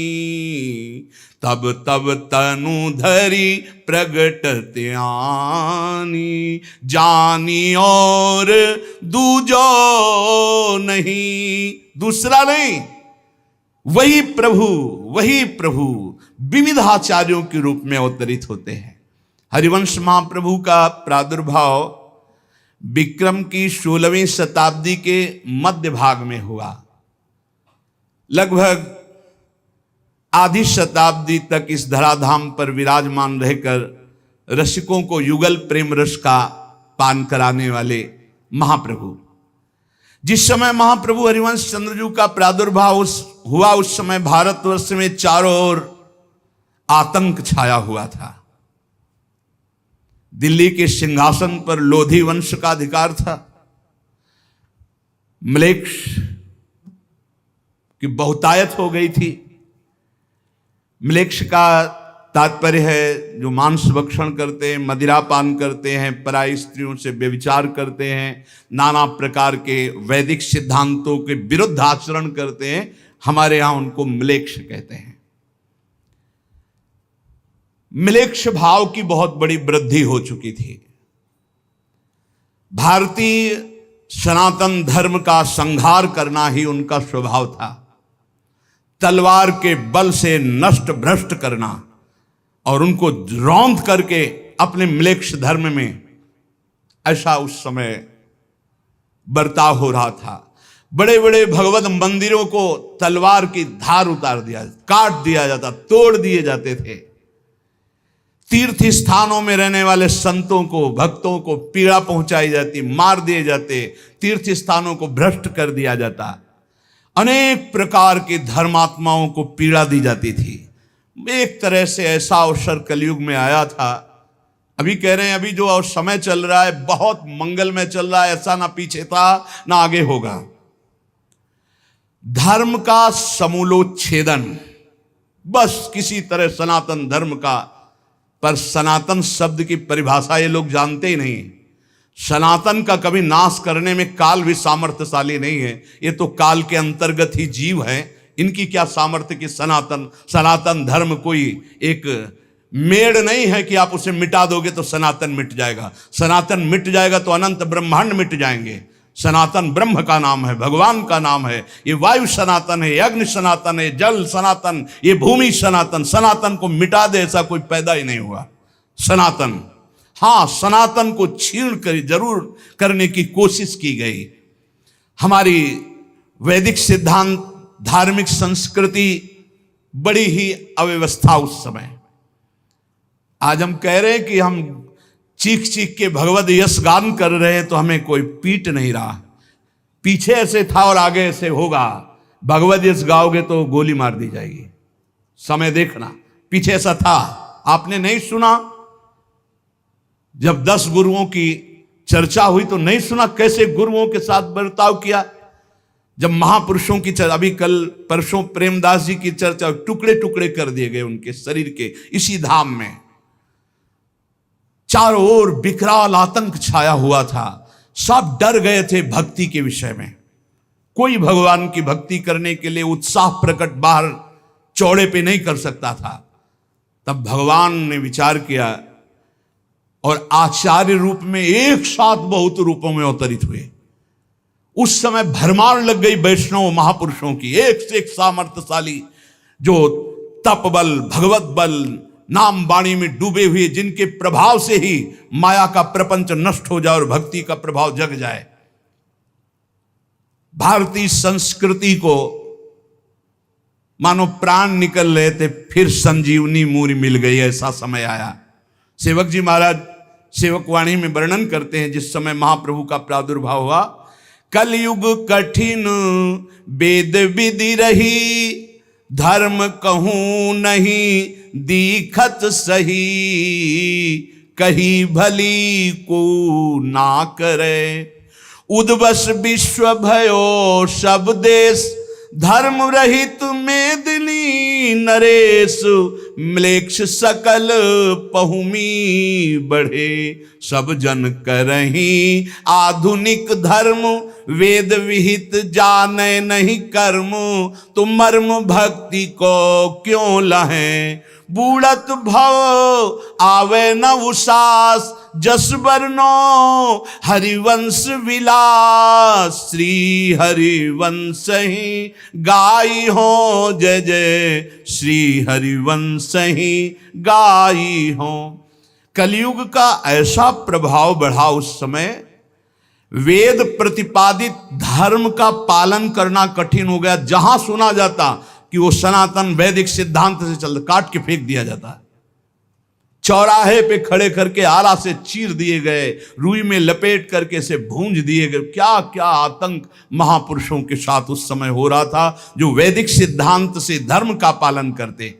तब तब तनु धरी प्रगट त्यानी जानी और दूजो नहीं, दूसरा नहीं, वही प्रभु विविधाचार्यों के रूप में अवतरित होते हैं। हरिवंश महाप्रभु का प्रादुर्भाव विक्रम की 16वीं शताब्दी के मध्य भाग में हुआ। लगभग आधी शताब्दी तक इस धराधाम पर विराजमान रहकर रसिकों को युगल प्रेम रस का पान कराने वाले महाप्रभु, जिस समय महाप्रभु हरिवंश चंद्रजू का प्रादुर्भाव हुआ उस समय भारतवर्ष में चारों ओर आतंक छाया हुआ था। दिल्ली के सिंहासन पर लोधी वंश का अधिकार था। म्लेच्छ की बहुतायत हो गई थी। म्लेच्छ का तात्पर्य है जो मांस भक्षण करते हैं, मदिरा पान करते हैं, पराई स्त्रियों से व्यभिचार करते हैं, नाना प्रकार के वैदिक सिद्धांतों के विरुद्ध आचरण करते हैं। हमारे यहां उनको म्लेच्छ कहते हैं। म्लेच्छ भाव की बहुत बड़ी वृद्धि हो चुकी थी। भारतीय सनातन धर्म का संहार करना ही उनका स्वभाव था। तलवार के बल से नष्ट भ्रष्ट करना और उनको रौंद करके अपने म्लेच्छ धर्म में, ऐसा उस समय बर्ताव हो रहा था। बड़े बड़े भगवत मंदिरों को तलवार की धार उतार दिया, काट दिया जाता, तोड़ दिए जाते थे। तीर्थ स्थानों में रहने वाले संतों को, भक्तों को पीड़ा पहुंचाई जाती, मार दिए जाते, तीर्थ स्थानों को भ्रष्ट कर दिया जाता, अनेक प्रकार के धर्मात्माओं को पीड़ा दी जाती थी। एक तरह से ऐसा अवसर कलयुग में आया था। अभी कह रहे हैं अभी जो समय चल रहा है बहुत मंगलमय चल रहा है, ऐसा ना पीछे था ना आगे होगा। धर्म का समूलोच्छेदन, बस किसी तरह सनातन धर्म का, पर सनातन शब्द की परिभाषा ये लोग जानते ही नहीं। सनातन का कभी नाश करने में काल भी सामर्थ्यशाली नहीं है। ये तो काल के अंतर्गत ही जीव है, इनकी क्या सामर्थ्य कि सनातन धर्म कोई एक मेड़ नहीं है कि आप उसे मिटा दोगे तो सनातन मिट जाएगा। सनातन मिट जाएगा तो अनंत ब्रह्मांड मिट जाएंगे। सनातन ब्रह्म का नाम है, भगवान का नाम है। ये वायु सनातन है, अग्नि सनातन है, जल सनातन, ये भूमि सनातन। सनातन को मिटा दे ऐसा कोई पैदा ही नहीं हुआ। सनातन, हाँ, सनातन को छीण कर जरूर करने की कोशिश की गई। हमारी वैदिक सिद्धांत, धार्मिक संस्कृति बड़ी ही अव्यवस्था उस समय। आज हम कह रहे हैं कि हम चीख चीख के भगवत यश गान कर रहे हैं तो हमें कोई पीट नहीं रहा। पीछे ऐसे था और आगे ऐसे होगा। भगवत यश गाओगे तो गोली मार दी जाएगी। समय देखना, पीछे ऐसा था। आपने नहीं सुना जब 10 गुरुओं की चर्चा हुई तो नहीं सुना कैसे गुरुओं के साथ बर्ताव किया। जब महापुरुषों की चर्चा, अभी कल परसों प्रेमदास जी की चर्चा, टुकड़े टुकड़े कर दिए गए उनके शरीर के इसी धाम में। चारों ओर विकराल आतंक छाया हुआ था। सब डर गए थे भक्ति के विषय में। कोई भगवान की भक्ति करने के लिए उत्साह प्रकट बाहर चौड़े पे नहीं कर सकता था। तब भगवान ने विचार किया और आचार्य रूप में एक साथ बहुत रूपों में अवतरित हुए। उस समय भरमार लग गई वैष्णव महापुरुषों की, एक से एक सामर्थ्यशाली, जो तप बल, भगवत बल, नाम वाणी में डूबे हुए, जिनके प्रभाव से ही माया का प्रपंच नष्ट हो जाए और भक्ति का प्रभाव जग जाए। भारतीय संस्कृति को मानो प्राण निकल रहे थे, फिर संजीवनी मूरी मिल गई, ऐसा समय आया। सेवक जी महाराज सेवकवाणी में वर्णन करते हैं जिस समय महाप्रभु का प्रादुर्भाव हुआ, कलयुग कठिन वेद विधि रही, धर्म कहूं नहीं दीखत सही, कही भली को ना करे, उद्वस विश्व भयो सब देश, धर्म रहित मेदिनी नरेश, म्लेच्छ सकल पहुमी बढ़े, सब जन करहीं आधुनिक धर्म, वेद विहित जाने नहीं कर्म, तुम मर्म भक्ति को क्यों लहें, बूढ़त भव आवे न उसास, जस बरनो हरिवंश विलास, श्री हरिवंश ही गाई हो, जय जय श्री हरिवंश ही गाई हो। कलयुग का ऐसा प्रभाव बढ़ा उस समय, वेद प्रतिपादित धर्म का पालन करना कठिन हो गया। जहां सुना जाता कि वो सनातन वैदिक सिद्धांत से चलता, काट के फेंक दिया जाता। चौराहे पे खड़े करके आरा से चीर दिए गए, रुई में लपेट करके से भूंज दिए गए। क्या क्या आतंक महापुरुषों के साथ उस समय हो रहा था, जो वैदिक सिद्धांत से धर्म का पालन करते।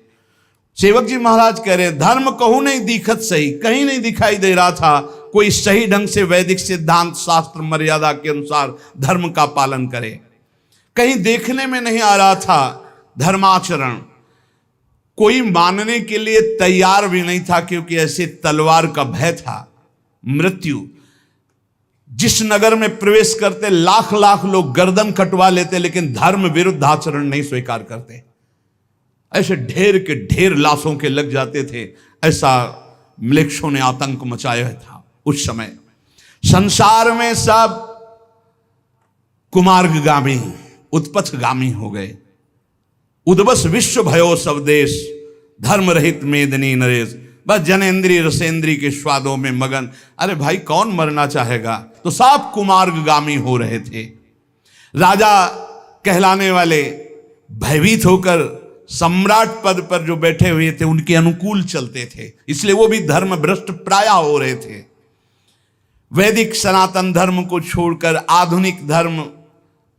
सेवक जी महाराज कह रहे, धर्म कहूं नहीं दिखत सही, कहीं नहीं दिखाई दे रहा था कोई सही ढंग से वैदिक सिद्धांत शास्त्र मर्यादा के अनुसार धर्म का पालन करे। कहीं देखने में नहीं आ रहा था धर्माचरण, कोई मानने के लिए तैयार भी नहीं था, क्योंकि ऐसे तलवार का भय था। मृत्यु जिस नगर में प्रवेश करते लाख लाख लोग गर्दन कटवा लेते, लेकिन धर्म विरुद्ध आचरण नहीं स्वीकार करते। ऐसे ढेर के ढेर लाशों के लग जाते थे। ऐसा म्लेच्छों ने आतंक मचाया था उस समय। संसार में सब कुमार्गगामी उत्पथगामी हो गए। उद्वस विश्व भयो सब देश, धर्म रहित मेदिनी नरेश, बस जनेन्द्रीय रसेंद्री के स्वादों में मगन। अरे भाई कौन मरना चाहेगा, तो सब कुमार्गगामी हो रहे थे। राजा कहलाने वाले भयभीत होकर सम्राट पद पर जो बैठे हुए थे उनके अनुकूल चलते थे, इसलिए वो भी धर्म भ्रष्ट प्राय हो रहे थे। वैदिक सनातन धर्म को छोड़कर आधुनिक धर्म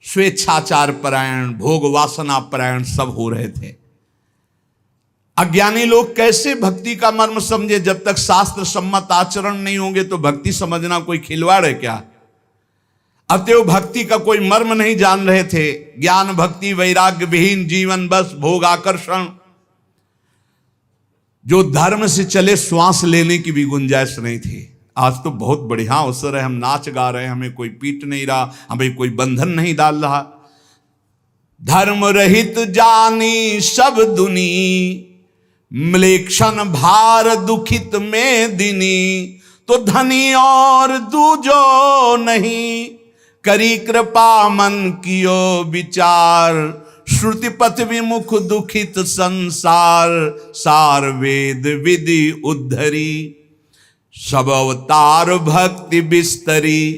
स्वेच्छाचार परायण, भोग वासना परायण सब हो रहे थे। अज्ञानी लोग कैसे भक्ति का मर्म समझे, जब तक शास्त्र सम्मत आचरण नहीं होंगे तो भक्ति समझना कोई खिलवाड़ है क्या। अतएव भक्ति का कोई मर्म नहीं जान रहे थे। ज्ञान भक्ति वैराग्य विहीन जीवन, बस भोग आकर्षण। जो धर्म से चले श्वास लेने की भी गुंजाइश नहीं थी। आज तो बहुत बढ़िया अवसर है, हम नाच गा रहे हैं, हमें कोई पीट नहीं रहा, हमें कोई बंधन नहीं डाल रहा। धर्म रहित जानी सब दुनी, म्लेच्छन भार दुखित में दिनी, तो धनी और दूजो नहीं, करी कृपा मन कियो विचार, श्रुति पथ विमुख दुखित संसार, सार वेद विधि उद्धरी, सब अवतार भक्ति बिस्तरी,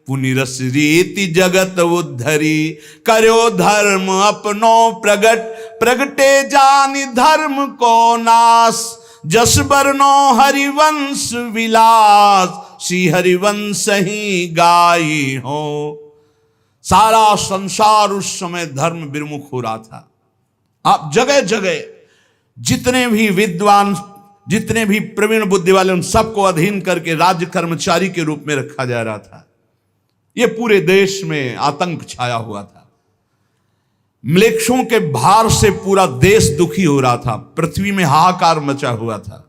पुनिरस रीति जगत उद्धरी, करो धर्म अपनो प्रगट, प्रगटे जानि धर्म को नाश, जस बरनो हरिवंश विलास, श्री हरिवंश ही गाई हो। सारा संसार उस समय धर्म विमुख हो रहा था। आप जगह जगह जितने भी विद्वान, जितने भी प्रवीण बुद्धि वाले, उन सबको अधीन करके राज्य कर्मचारी के रूप में रखा जा रहा था। यह पूरे देश में आतंक छाया हुआ था। म्लेच्छों के भार से पूरा देश दुखी हो रहा था। पृथ्वी में हाहाकार मचा हुआ था।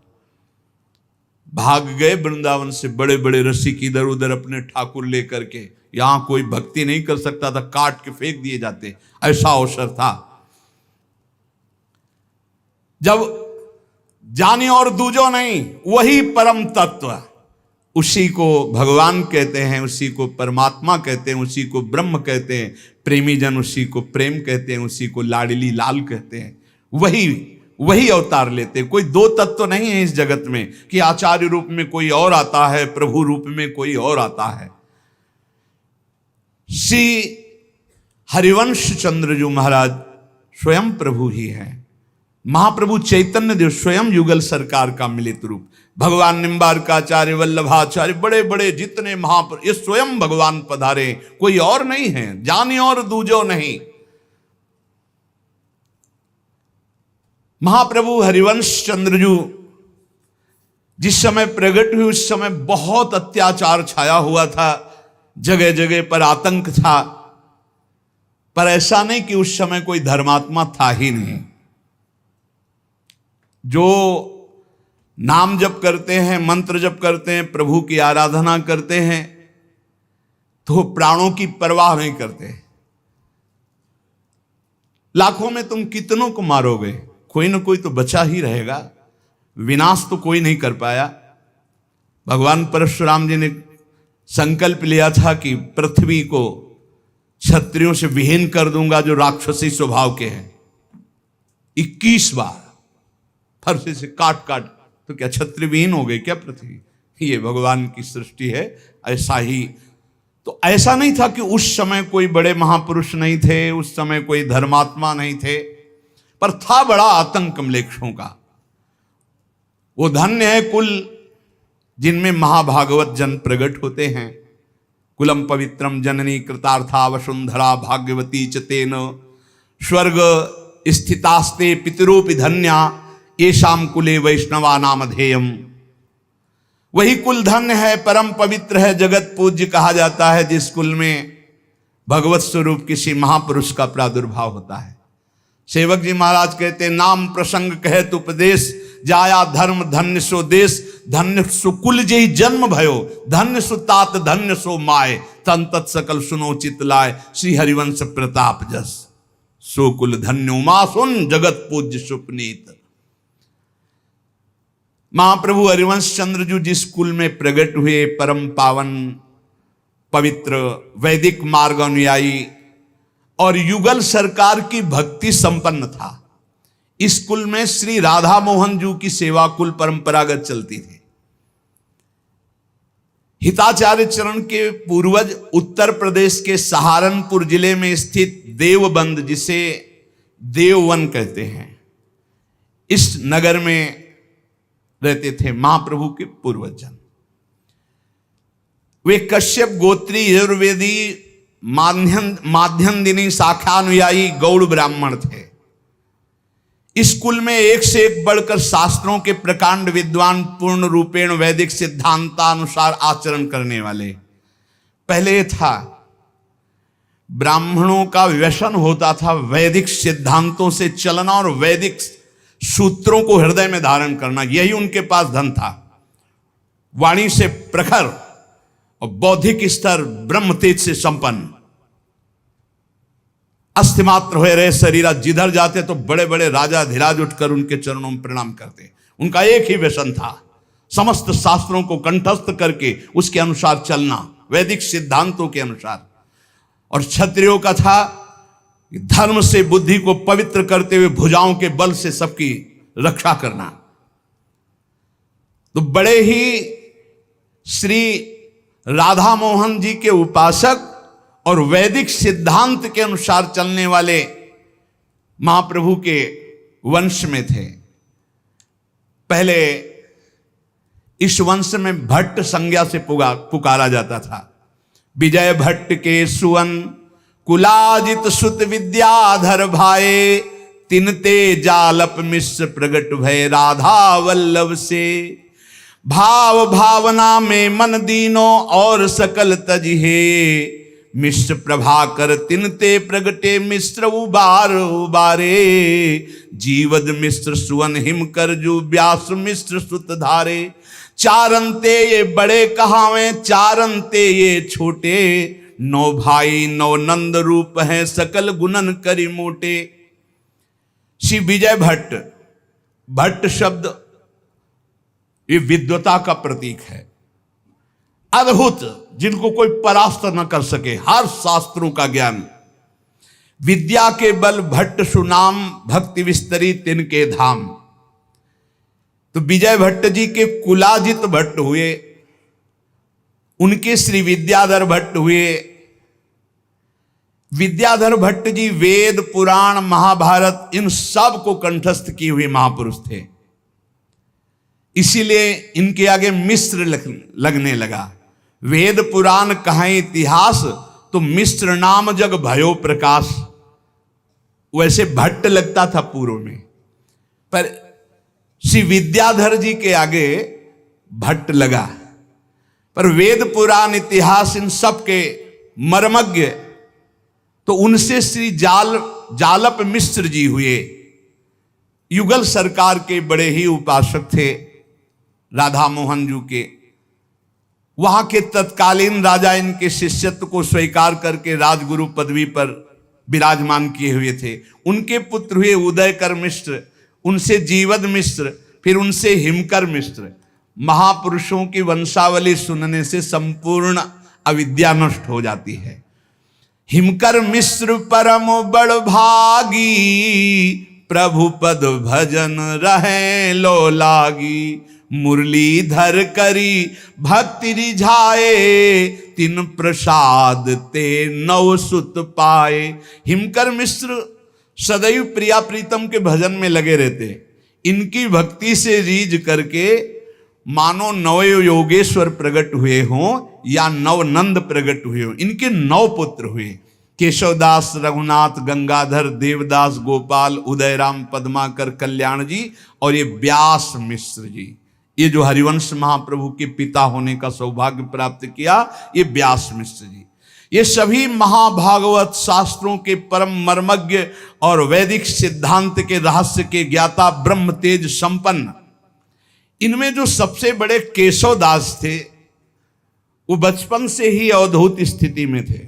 भाग गए वृंदावन से बड़े बड़े रसिक इधर उधर अपने ठाकुर लेकर के। यहां कोई भक्ति नहीं कर सकता था, काट के फेंक दिए जाते, ऐसा अवसर था। जब जाने और दूजो नहीं, वही परम तत्व, उसी को भगवान कहते हैं, उसी को परमात्मा कहते हैं, उसी को ब्रह्म कहते हैं। प्रेमी जन उसी को प्रेम कहते हैं, उसी को लाडली लाल कहते हैं। वही अवतार लेते। कोई दो तत्व नहीं है इस जगत में कि आचार्य रूप में कोई और आता है, प्रभु रूप में कोई और आता है। श्री हरिवंश चंद्र जी महाराज स्वयं प्रभु ही हैं। महाप्रभु चैतन्य देव स्वयं युगल सरकार का मिलित रूप। भगवान निम्बारकाचार्य, वल्लभाचार्य, बड़े बड़े जितने महापुरुष, ये स्वयं भगवान पधारे, कोई और नहीं है। जाने और दूजो नहीं। महाप्रभु हरिवंश चंद्रजू जिस समय प्रकट हुए उस समय बहुत अत्याचार छाया हुआ था। जगह जगह पर आतंक था, पर ऐसा नहीं कि उस समय कोई धर्मात्मा था ही नहीं। जो नाम जप करते हैं, मंत्र जप करते हैं, प्रभु की आराधना करते हैं, तो प्राणों की परवाह नहीं करते। लाखों में तुम कितनों को मारोगे, कोई ना कोई तो बचा ही रहेगा। विनाश तो कोई नहीं कर पाया। भगवान परशुराम जी ने संकल्प लिया था कि पृथ्वी को क्षत्रियों से विहीन कर दूंगा जो राक्षसी स्वभाव के हैं। 21 बार फरसे से काट काट, तो क्या क्षत्रिय विहीन हो गए क्या पृथ्वी? ये भगवान की सृष्टि है। ऐसा ही तो ऐसा नहीं था कि उस समय कोई बड़े महापुरुष नहीं थे, उस समय कोई धर्मात्मा नहीं थे, पर था बड़ा आतंक म्लेच्छों का। वो धन्य है कुल जिनमें महाभागवत जन प्रकट होते हैं। कुलम पवित्रम जननी कृतार्था वसुंधरा भाग्यवती च तेन स्वर्ग स्थितास्ते पितरोपि धन्या येषाम कुले वैष्णवा नामधेयम। वही कुल धन्य है, परम पवित्र है, जगत पूज्य कहा जाता है, जिस कुल में भगवत स्वरूप किसी महापुरुष का प्रादुर्भाव होता है। सेवक जी महाराज कहते, नाम प्रसंग कहत उपदेश, जाया धर्म धन्य सो देश, धन्य सो कुल जय जन्म भयो, धन्य सो तात धन्य सो माय, तन तत् सकल सुनो चित लाय, श्री हरिवंश प्रताप जस, सो कुल धन्यो मा सुन जगत पूज्य सुपनीत। महाप्रभु हरिवंश चंद्र जी जिस कुल में प्रकट हुए, परम पावन पवित्र वैदिक मार्ग अनुयायी और युगल सरकार की भक्ति संपन्न था। इस कुल में श्री राधा मोहन जी की सेवा कुल परंपरागत चलती थी। हिताचार्य चरण के पूर्वज उत्तर प्रदेश के सहारनपुर जिले में स्थित देवबंद, जिसे देववन कहते हैं, इस नगर में रहते थे महाप्रभु के पूर्वज जन। वे कश्यप गोत्री यजुर्वेदी माध्यन्दिनी शाखानुयायी गौड़ ब्राह्मण थे। इस कुल में एक से एक बढ़कर शास्त्रों के प्रकांड विद्वान, पूर्ण रूपेण वैदिक सिद्धांतानुसार आचरण करने वाले। पहले था ब्राह्मणों का व्यसन होता था वैदिक सिद्धांतों से चलना और वैदिक सूत्रों को हृदय में धारण करना, यही उनके पास धन था। वाणी से प्रखर और बौद्धिक स्तर ब्रह्म तेज से संपन्न, अस्थिमात्र हुए रहे शरीरा, जिधर जाते तो बड़े बड़े राजा धीराज उठकर उनके चरणों में प्रणाम करते। उनका एक ही व्यसन था, समस्त शास्त्रों को कंठस्थ करके उसके अनुसार चलना, वैदिक सिद्धांतों के अनुसार। और क्षत्रियों का था धर्म से बुद्धि को पवित्र करते हुए भुजाओं के बल से सबकी रक्षा करना। तो बड़े ही श्री राधा मोहन जी के उपासक और वैदिक सिद्धांत के अनुसार चलने वाले महाप्रभु के वंश में थे। पहले इस वंश में भट्ट संज्ञा से पुकारा जाता था। विजय भट्ट के सुवन कुलाजित सुत विद्याधर भाए, तिनते जालप मिश्र प्रगट भय राधा वल्लभ से। भाव भावना में मन दीनो और सकल तजिहे, मिश्र प्रभाकर तिनते प्रगटे मिश्र उबार उबारे। जीवद मिश्र सुवन हिम कर जू व्यास मिश्र सुत धारे। चारंते ये बड़े कहावे, चारंते ये छोटे, नौ भाई नौ नंद रूप हैं सकल गुणन करी मोटे। श्री विजय भट्ट, भट्ट शब्द ये विद्वता का प्रतीक है। अद्भुत, जिनको कोई परास्त न कर सके, हर शास्त्रों का ज्ञान। विद्या के बल भट्ट सुनाम, भक्ति विस्तरी तिनके धाम। तो विजय भट्ट जी के कुलाजित भट्ट हुए, उनके श्री विद्याधर भट्ट हुए। विद्याधर भट्ट जी वेद पुराण महाभारत इन सब को कंठस्थ किए हुए महापुरुष थे, इसीलिए इनके आगे मिश्र लगने लगा। वेद पुराण कहें इतिहास, तो मिश्र नाम जग भयो प्रकाश। वैसे भट्ट लगता था पूर्व में, पर श्री विद्याधर जी के आगे भट्ट लगा। पर वेद पुराण इतिहास इन सब के मर्मज्ञ तो उनसे श्री जालप मिश्र जी हुए। युगल सरकार के बड़े ही उपासक थे राधा मोहन जी के। वहां के तत्कालीन राजा इनके शिष्यत्व को स्वीकार करके राजगुरु पदवी पर विराजमान किए हुए थे। उनके पुत्र हुए उदयकर मिश्र, उनसे जीवद मिश्र, फिर उनसे हिमकर मिश्र। महापुरुषों की वंशावली सुनने से संपूर्ण अविद्या नष्ट हो जाती है। हिमकर मिश्र परम बड़ भागी, प्रभु पद भजन रहे लो लागी। मुरलीधर करी भक्ति रिझाए, तिन प्रसाद ते नव सुत पाए। हिमकर मिश्र सदैव प्रिया प्रीतम के भजन में लगे रहते। इनकी भक्ति से रीझ करके मानो नव योगेश्वर प्रकट हुए हों या नवनंद प्रकट हुए हों। इनके 9 पुत्र हुए, केशवदास, रघुनाथ, गंगाधर, देवदास, गोपाल, उदयराम, पद्माकर, कल्याण जी और ये व्यास मिश्र जी। ये जो हरिवंश महाप्रभु के पिता होने का सौभाग्य प्राप्त किया, ये व्यास मिश्र जी। ये सभी महाभागवत शास्त्रों के परम मर्मज्ञ और वैदिक सिद्धांत के रहस्य के ज्ञाता, ब्रह्म तेज संपन्न। इनमें जो सबसे बड़े केशवदास थे, वो बचपन से ही अवधूत स्थिति में थे।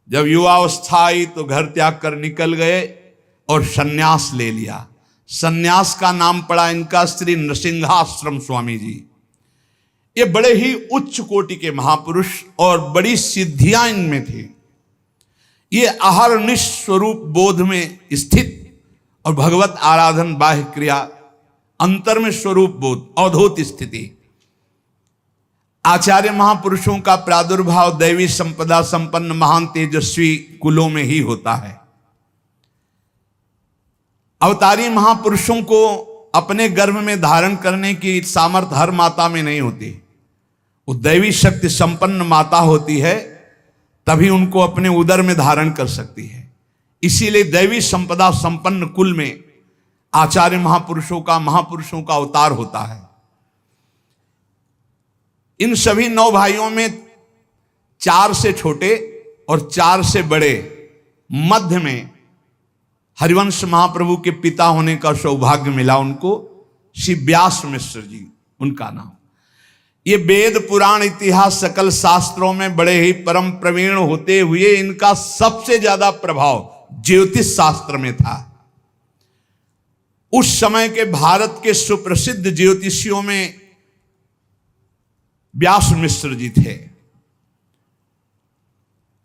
जब युवावस्था आई तो घर त्याग कर निकल गए और सन्यास ले लिया। सन्यास का नाम पड़ा इनका श्री नृसिंहाश्रम स्वामी जी। ये बड़े ही उच्च कोटि के महापुरुष और बड़ी सिद्धियां इनमें थी। ये अहर्निश स्वरूप बोध में स्थित और भगवत आराधन, बाह्य क्रिया, अंतर में स्वरूप बोध, अवधूत स्थिति। आचार्य महापुरुषों का प्रादुर्भाव दैवी संपदा संपन्न महान तेजस्वी कुलों में ही होता है। अवतारी महापुरुषों को अपने गर्भ में धारण करने की सामर्थ्य हर माता में नहीं होती। वो दैवी शक्ति संपन्न माता होती है, तभी उनको अपने उदर में धारण कर सकती है। इसीलिए दैवी संपदा संपन्न कुल में आचार्य महापुरुषों का अवतार होता है। इन सभी 9 भाइयों में 4 से छोटे और 4 से बड़े, मध्य में हरिवंश महाप्रभु के पिता होने का सौभाग्य मिला उनको, श्री व्यास मिश्र जी उनका नाम। ये वेद पुराण इतिहास सकल शास्त्रों में बड़े ही परम प्रवीण होते हुए इनका सबसे ज्यादा प्रभाव ज्योतिष शास्त्र में था। उस समय के भारत के सुप्रसिद्ध ज्योतिषियों में व्यास मिश्र जी थे।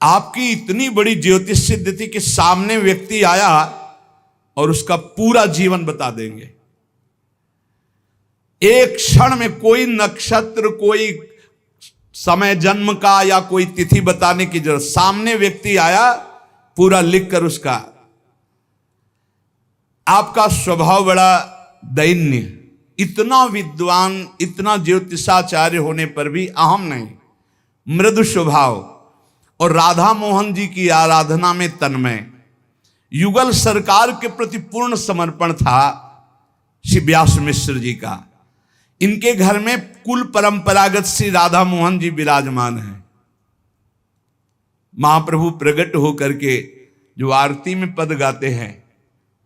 आपकी इतनी बड़ी ज्योतिष सिद्ध थी कि सामने व्यक्ति आया और उसका पूरा जीवन बता देंगे। एक क्षण में कोई नक्षत्र, कोई समय जन्म का या कोई तिथि बताने की जरूरत, सामने व्यक्ति आया पूरा लिखकर उसका। आपका स्वभाव बड़ा दैन्य, इतना विद्वान, इतना ज्योतिषाचार्य होने पर भी अहम नहीं, मृदु स्वभाव और राधा मोहन जी की आराधना में तन्मय। युगल सरकार के प्रति पूर्ण समर्पण था श्री व्यास मिश्र जी का। इनके घर में कुल परंपरागत श्री राधा मोहन जी विराजमान हैं। महाप्रभु प्रकट होकर के जो आरती में पद गाते हैं,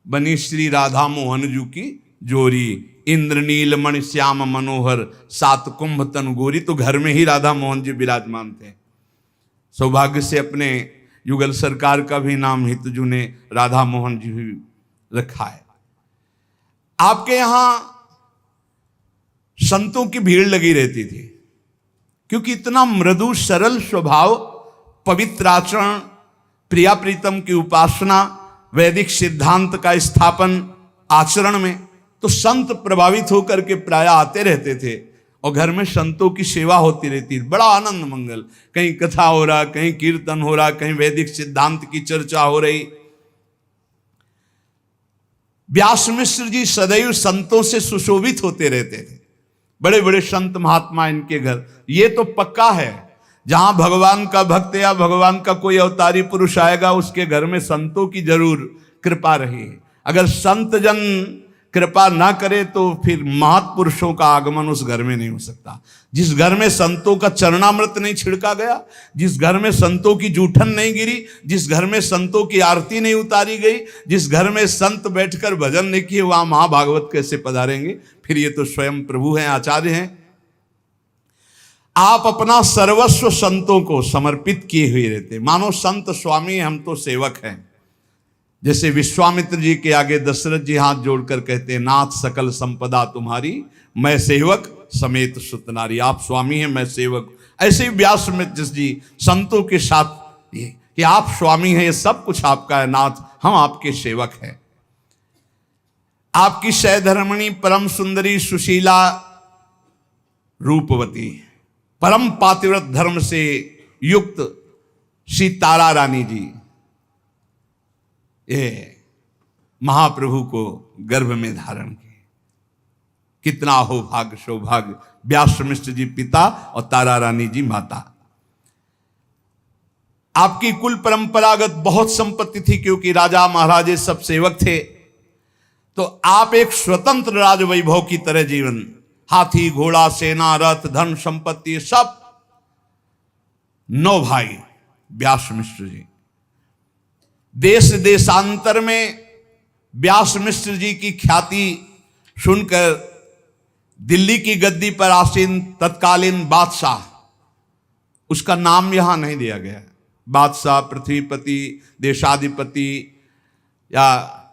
बनी श्री राधा मोहन जी की जोरी, इंद्रनील मणि श्याम मनोहर, 7 कुंभ तन गोरी। तो घर में ही राधा मोहन जी विराजमान थे। सौभाग्य से अपने युगल सरकार का भी नाम हितजू ने राधा मोहन जी रखा है। आपके यहां संतों की भीड़ लगी रहती थी, क्योंकि इतना मृदु सरल स्वभाव, पवित्र आचरण, प्रिया प्रीतम की उपासना, वैदिक सिद्धांत का स्थापन आचरण में, तो संत प्रभावित होकर के प्राय आते रहते थे और घर में संतों की सेवा होती रहती। बड़ा आनंद मंगल, कहीं कथा हो रहा, कहीं कीर्तन हो रहा, कहीं वैदिक सिद्धांत की चर्चा हो रही। व्यास मिश्र जी सदैव संतों से सुशोभित होते रहते थे। बड़े बड़े संत महात्मा इनके घर। ये तो पक्का है, जहां भगवान का भक्त या भगवान का कोई अवतारी पुरुष आएगा, उसके घर में संतों की जरूर कृपा रही है। अगर संत जन कृपा ना करे तो फिर महापुरुषों का आगमन उस घर में नहीं हो सकता। जिस घर में संतों का चरणामृत नहीं छिड़का गया, जिस घर में संतों की जूठन नहीं गिरी, जिस घर में संतों की आरती नहीं उतारी गई, जिस घर में संत बैठकर भजन नहीं किए, वहां महाभागवत कैसे पधारेंगे? फिर ये तो स्वयं प्रभु हैं, आचार्य हैं। आप अपना सर्वस्व संतों को समर्पित किए हुए रहते, मानो संत स्वामी हम तो सेवक हैं। जैसे विश्वामित्र जी के आगे दशरथ जी हाथ जोड़कर कहते हैं, नाथ सकल संपदा तुम्हारी, मैं सेवक समेत सुतनारी। आप स्वामी हैं, मैं सेवक। ऐसे ही व्यासमित्र जी संतों के साथ ये कि आप स्वामी हैं, ये सब कुछ आपका है नाथ, हम आपके सेवक हैं। आपकी सहधर्मिणी परम सुंदरी सुशीला रूपवती परम पातिव्रत धर्म से युक्त श्री तारा रानी जी ये महाप्रभु को गर्भ में धारण किए। कितना हो भाग्य सौभाग्य, व्यासमिश्र जी पिता और तारा रानी जी माता। आपकी कुल परंपरागत बहुत संपत्ति थी, क्योंकि राजा महाराजे सब सेवक थे, तो आप एक स्वतंत्र राजवैभव की तरह जीवन, हाथी घोड़ा सेना रथ धन संपत्ति सब 9 भाई व्यासमिश्र जी। देश देशांतर में व्यासमिश्र जी की ख्याति सुनकर दिल्ली की गद्दी पर आसीन तत्कालीन बादशाह, उसका नाम यहां नहीं दिया गया, बादशाह पृथ्वीपति देशाधिपति या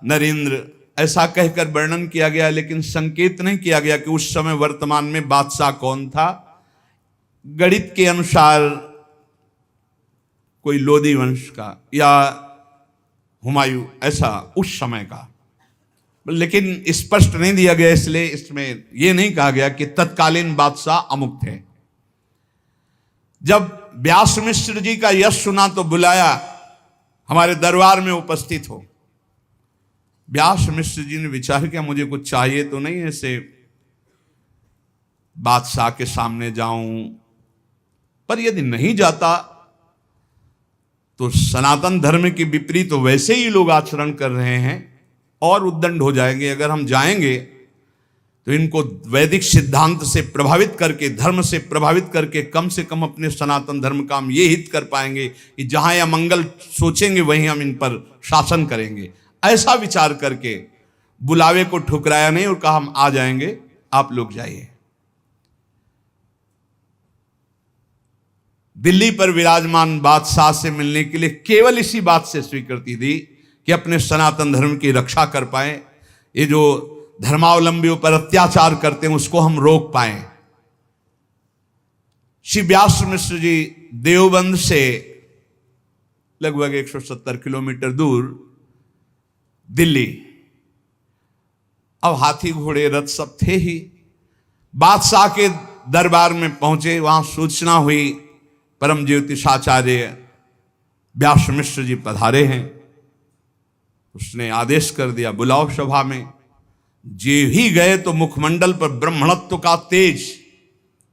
नरेंद्र ऐसा कहकर वर्णन किया गया, लेकिन संकेत नहीं किया गया कि उस समय वर्तमान में बादशाह कौन था। गणित के अनुसार कोई लोधी वंश का या हुमायूं ऐसा उस समय का, लेकिन स्पष्ट नहीं दिया गया, इसलिए इसमें यह नहीं कहा गया कि तत्कालीन बादशाह अमुक थे। जब व्यासमिश्र जी का यश सुना तो बुलाया, हमारे दरबार में उपस्थित हो। व्यासमिश्र जी ने विचार किया, मुझे कुछ चाहिए तो नहीं ऐसे बादशाह के सामने जाऊं, पर यदि नहीं जाता तो सनातन धर्म के विपरीत तो वैसे ही लोग आचरण कर रहे हैं और उद्दंड हो जाएंगे। अगर हम जाएंगे तो इनको वैदिक सिद्धांत से प्रभावित करके, धर्म से प्रभावित करके कम से कम अपने सनातन धर्म का हम ये हित कर पाएंगे कि जहां या मंगल सोचेंगे वहीं हम इन पर शासन करेंगे। ऐसा विचार करके बुलावे को ठुकराया नहीं और कहा हम आ जाएंगे, आप लोग जाइए। दिल्ली पर विराजमान बादशाह से मिलने के लिए केवल इसी बात से स्वीकृति दी कि अपने सनातन धर्म की रक्षा कर पाए, ये जो धर्मावलंबियों पर अत्याचार करते हैं उसको हम रोक पाए। श्री व्यासमिश्र जी देवबंद से लगभग 170 किलोमीटर दूर दिल्ली, अब हाथी घोड़े रथ सब थे ही, बादशाह के दरबार में पहुंचे। वहां सूचना हुई परम ज्योतिषाचार्य व्यासमिश्र जी पधारे हैं। उसने आदेश कर दिया, बुलाओ सभा में। जे ही गए तो मुखमंडल पर ब्रह्मणत्व का तेज,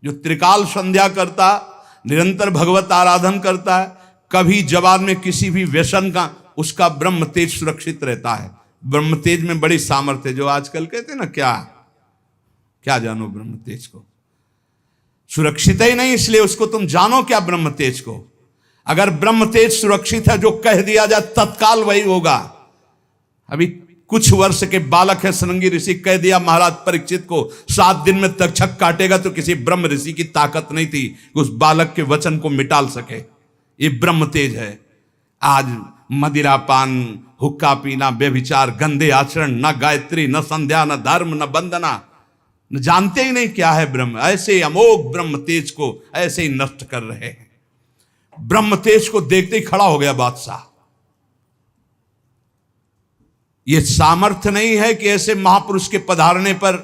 जो त्रिकाल संध्या करता, निरंतर भगवत आराधन करता है, कभी जबान में किसी भी व्यसन का, उसका ब्रह्म तेज सुरक्षित रहता है। ब्रह्म तेज में बड़ी सामर्थ्य, जो आजकल कहते हैं ना क्या जानो ब्रह्म तेज को, सुरक्षित ही नहीं, इसलिए उसको तुम जानो क्या ब्रह्म तेज को। अगर ब्रह्म तेज सुरक्षित है, जो कह दिया जाए तत्काल वही होगा। अभी कुछ वर्ष के बालक है श्रृंगी ऋषि, कह दिया महाराज परीक्षित को 7 दिन में तक्षक काटेगा, तो किसी ब्रह्म ऋषि की ताकत नहीं थी कि उस बालक के वचन को मिटाल सके। ये ब्रह्म तेज है। आज मदिरा पान हुक्का पीना व्यभिचार गंदे आचरण, न गायत्री न संध्या न धर्म न वंदना, न जानते ही नहीं क्या है ब्रह्म। ऐसे अमोघ ब्रह्म तेज को ऐसे ही नष्ट कर रहे हैं। ब्रह्म तेज को देखते ही खड़ा हो गया बादशाह। यह सामर्थ्य नहीं है कि ऐसे महापुरुष के पधारने पर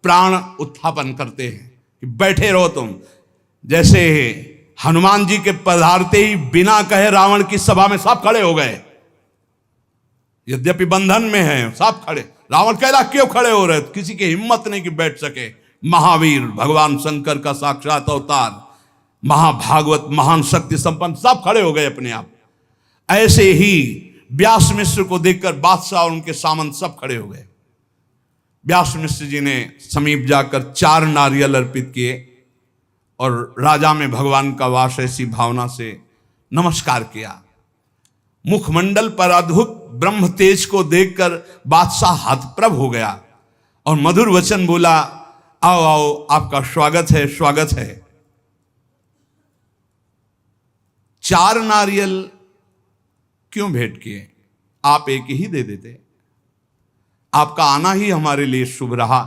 प्राण उत्थापन करते हैं कि बैठे रहो तुम। जैसे हनुमान जी के पधारते ही बिना कहे रावण की सभा में सब खड़े हो गए, यद्यपि बंधन में हैं सब खड़े। रावण कह रहा क्यों खड़े हो रहे, किसी की हिम्मत नहीं कि बैठ सके। महावीर भगवान शंकर का साक्षात अवतार, महाभागवत महान शक्ति संपन्न, सब खड़े हो गए अपने आप। ऐसे ही व्यास मिश्र को देखकर बादशाह और उनके सामंत सब खड़े हो गए। व्यास मिश्र जी ने समीप जाकर 4 नारियल अर्पित किए और राजा में भगवान का वास ऐसी भावना से नमस्कार किया। मुखमंडल पर अद्भुत ब्रह्म तेज को देखकर बादशाह हतप्रभ हो गया और मधुर वचन बोला, आओ आओ, आपका स्वागत है, स्वागत है। 4 नारियल क्यों भेंट किए? आप एक ही दे देते, आपका आना ही हमारे लिए शुभ रहा।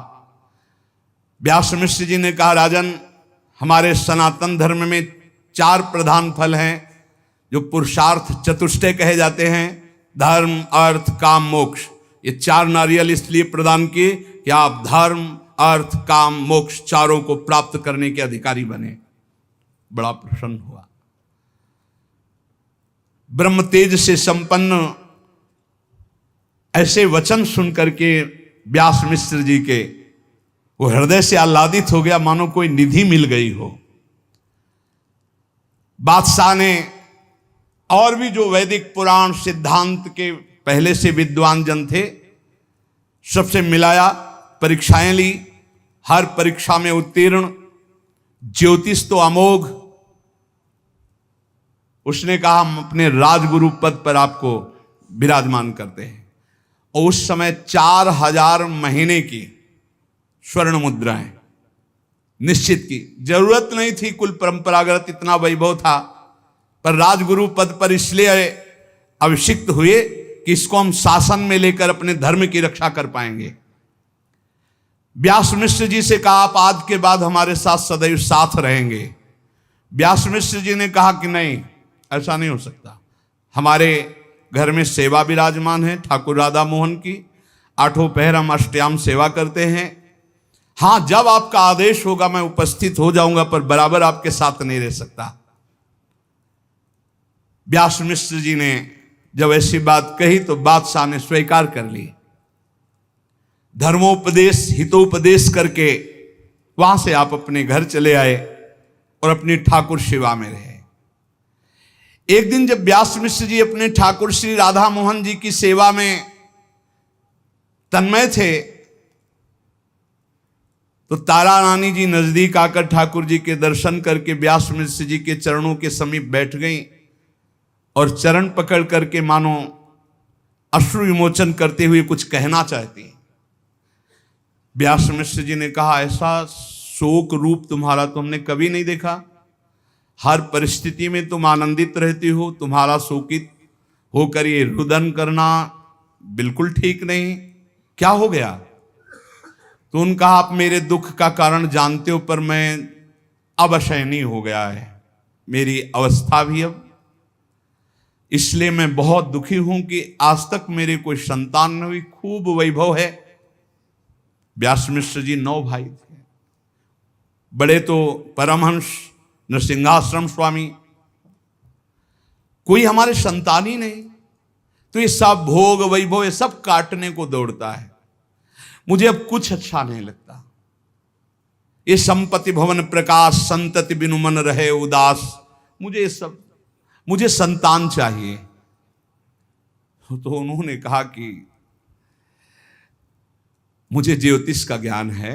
व्यास मिश्र जी ने कहा, राजन, हमारे सनातन धर्म में 4 प्रधान फल हैं जो पुरुषार्थ चतुष्टय कहे जाते हैं, धर्म, अर्थ, काम, मोक्ष। ये 4 नारियल इसलिए प्रदान किए कि आप धर्म, अर्थ, काम, मोक्ष चारों को प्राप्त करने के अधिकारी बने। बड़ा प्रसन्न हुआ। ब्रह्म तेज से संपन्न ऐसे वचन सुन करके व्यास मिश्र जी के वो हृदय से आह्लादित हो गया, मानो कोई निधि मिल गई हो। बादशाह ने और भी जो वैदिक पुराण सिद्धांत के पहले से विद्वान जन थे, सबसे मिलाया, परीक्षाएं ली, हर परीक्षा में उत्तीर्ण, ज्योतिष तो अमोघ। उसने कहा, हम अपने राजगुरु पद पर आपको विराजमान करते हैं। और उस समय 4000 महीने की स्वर्ण मुद्राएं निश्चित की, जरूरत नहीं थी, कुल परंपरागत इतना वैभव था, पर राजगुरु पद पर इसलिए अभिषिक्त हुए कि इसको हम शासन में लेकर अपने धर्म की रक्षा कर पाएंगे। व्यास मिश्र जी से कहा, आप आज के बाद हमारे साथ सदैव साथ रहेंगे। व्यास मिश्र जी ने कहा कि नहीं, ऐसा नहीं हो सकता। हमारे घर में सेवा विराजमान है ठाकुर राधा मोहन की, 8 पहर हम अष्टयाम सेवा करते हैं। हाँ, जब आपका आदेश होगा मैं उपस्थित हो जाऊंगा, पर बराबर आपके साथ नहीं रह सकता। व्यास मिश्र जी ने जब ऐसी बात कही तो बादशाह ने स्वीकार कर ली। धर्मोपदेश, हितोपदेश करके वहां से आप अपने घर चले आए और अपनी ठाकुर सेवा में रहे। एक दिन जब व्यास मिश्र जी अपने ठाकुर श्री राधा मोहन जी की सेवा में तन्मय थे, तो तारा रानी जी नजदीक आकर ठाकुर जी के दर्शन करके व्यास मिश्र जी के चरणों के समीप बैठ गईं और चरण पकड़ करके मानो अश्रु विमोचन करते हुए कुछ कहना चाहती। व्यास मिश्र जी ने कहा, ऐसा शोक रूप तुम्हारा तो हमने कभी नहीं देखा। हर परिस्थिति में तुम आनंदित रहती हो, तुम्हारा शोकित होकर ये रुदन करना बिल्कुल ठीक नहीं। क्या हो गया? तो उनका कहा, आप मेरे दुख का कारण जानते हो, पर मैं अब असहनीय हो गया है मेरी अवस्था भी अब, इसलिए मैं बहुत दुखी हूं कि आज तक मेरे कोई संतान नहीं हुई। खूब वैभव है। व्यास मिश्र जी 9 भाई थे। बड़े तो परमहंस नरसिंहाश्रम स्वामी, कोई हमारे संतान ही नहीं। तो ये सब भोग वैभव ये सब काटने को दौड़ता है। मुझे अब कुछ अच्छा नहीं लगता। ये संपत्ति भवन प्रकाश, संतति बिनु मन रहे उदास, मुझे ये सब, मुझे संतान चाहिए। तो उन्होंने कहा कि मुझे ज्योतिष का ज्ञान है,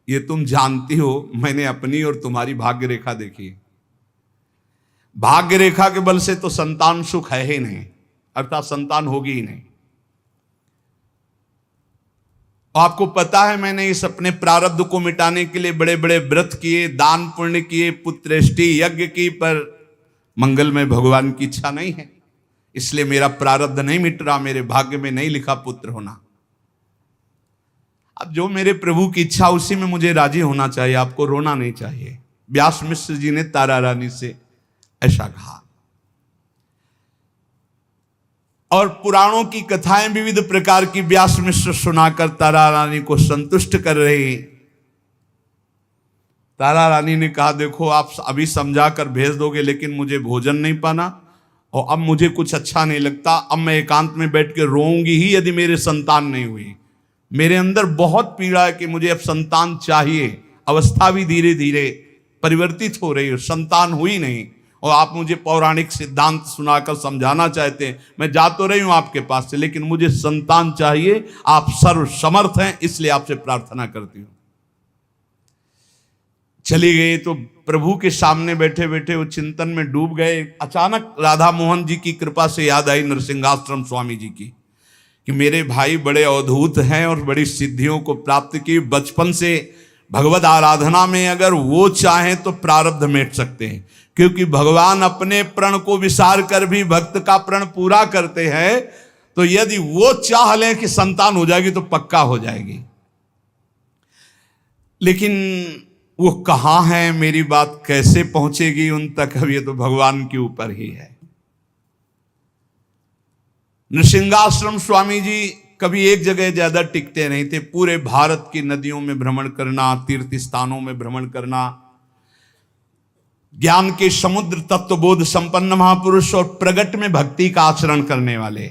ये तुम जानती हो। मैंने अपनी और तुम्हारी भाग्य रेखा देखी। भाग्य रेखा के बल से तो संतान सुख है ही नहीं, अर्थात संतान होगी ही नहीं। आपको पता है, मैंने इस अपने प्रारब्ध को मिटाने के लिए बड़े बड़े व्रत किए, दान पुण्य किए, पुत्रेष्टि यज्ञ की, पर मंगलमय भगवान की इच्छा नहीं है, इसलिए मेरा प्रारब्ध नहीं मिट रहा, मेरे भाग्य में नहीं लिखा पुत्र होना। अब जो मेरे प्रभु की इच्छा उसी में मुझे राजी होना चाहिए, आपको रोना नहीं चाहिए। व्यास मिश्र जी ने तारा रानी से ऐसा कहा। और पुराणों की कथाएं विविध प्रकार की व्यास मिश्र सुनाकर तारा रानी को संतुष्ट कर रही। तारा रानी ने कहा, देखो आप अभी समझा कर भेज दोगे, लेकिन मुझे भोजन नहीं पाना और अब मुझे कुछ अच्छा नहीं लगता। अब मैं एकांत में बैठ के रोऊंगी ही यदि मेरे संतान नहीं हुई। मेरे अंदर बहुत पीड़ा है कि मुझे अब संतान चाहिए। अवस्था भी धीरे धीरे परिवर्तित हो रही है, संतान हुई नहीं और आप मुझे पौराणिक सिद्धांत सुनाकर समझाना चाहते हैं। मैं जा तो रही हूं आपके पास से, लेकिन मुझे संतान चाहिए। आप सर्व समर्थ हैं, इसलिए आपसे प्रार्थना करती हूं। चली गई तो प्रभु के सामने बैठे बैठे वो चिंतन में डूब गए। अचानक राधा मोहन जी की कृपा से याद आई नरसिंहाश्रम स्वामी जी की, कि मेरे भाई बड़े अवधूत हैं और बड़ी सिद्धियों को प्राप्त की। बचपन से भगवत आराधना में अगर वो चाहें तो प्रारब्ध मेट सकते हैं, क्योंकि भगवान अपने प्रण को विसार कर भी भक्त का प्रण पूरा करते हैं। तो यदि वो चाह लें कि संतान हो जाएगी तो पक्का हो जाएगी। लेकिन वो कहाँ हैं, मेरी बात कैसे पहुंचेगी उन तक, अब ये तो भगवान के ऊपर ही है। नृसिंहाश्रम स्वामी जी कभी एक जगह ज्यादा टिकते नहीं थे। पूरे भारत की नदियों में भ्रमण करना, तीर्थ स्थानों में भ्रमण करना, ज्ञान के समुद्र तत्वबोध संपन्न महापुरुष और प्रगट में भक्ति का आचरण करने वाले,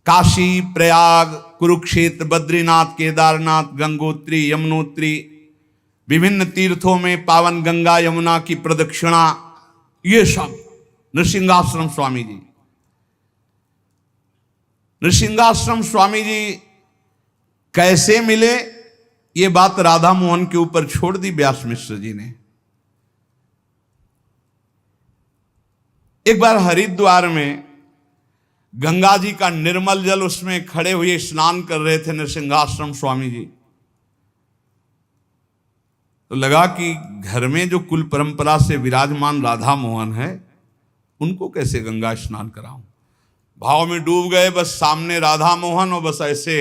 काशी, प्रयाग, कुरुक्षेत्र, बद्रीनाथ, केदारनाथ, गंगोत्री, यमुनोत्री, विभिन्न तीर्थों में पावन गंगा यमुना की प्रदक्षिणा, ये सब नृसिंहाश्रम स्वामी जी। नृसिंहाश्रम स्वामी जी कैसे मिले, ये बात राधा मोहन के ऊपर छोड़ दी व्यास मिश्र जी ने। एक बार हरिद्वार में गंगा जी का निर्मल जल, उसमें खड़े हुए स्नान कर रहे थे नृसिंहाश्रम स्वामी जी। तो लगा कि घर में जो कुल परंपरा से विराजमान राधा मोहन है, उनको कैसे गंगा स्नान कराऊं। भाव में डूब गए। बस सामने राधा मोहन और बस ऐसे।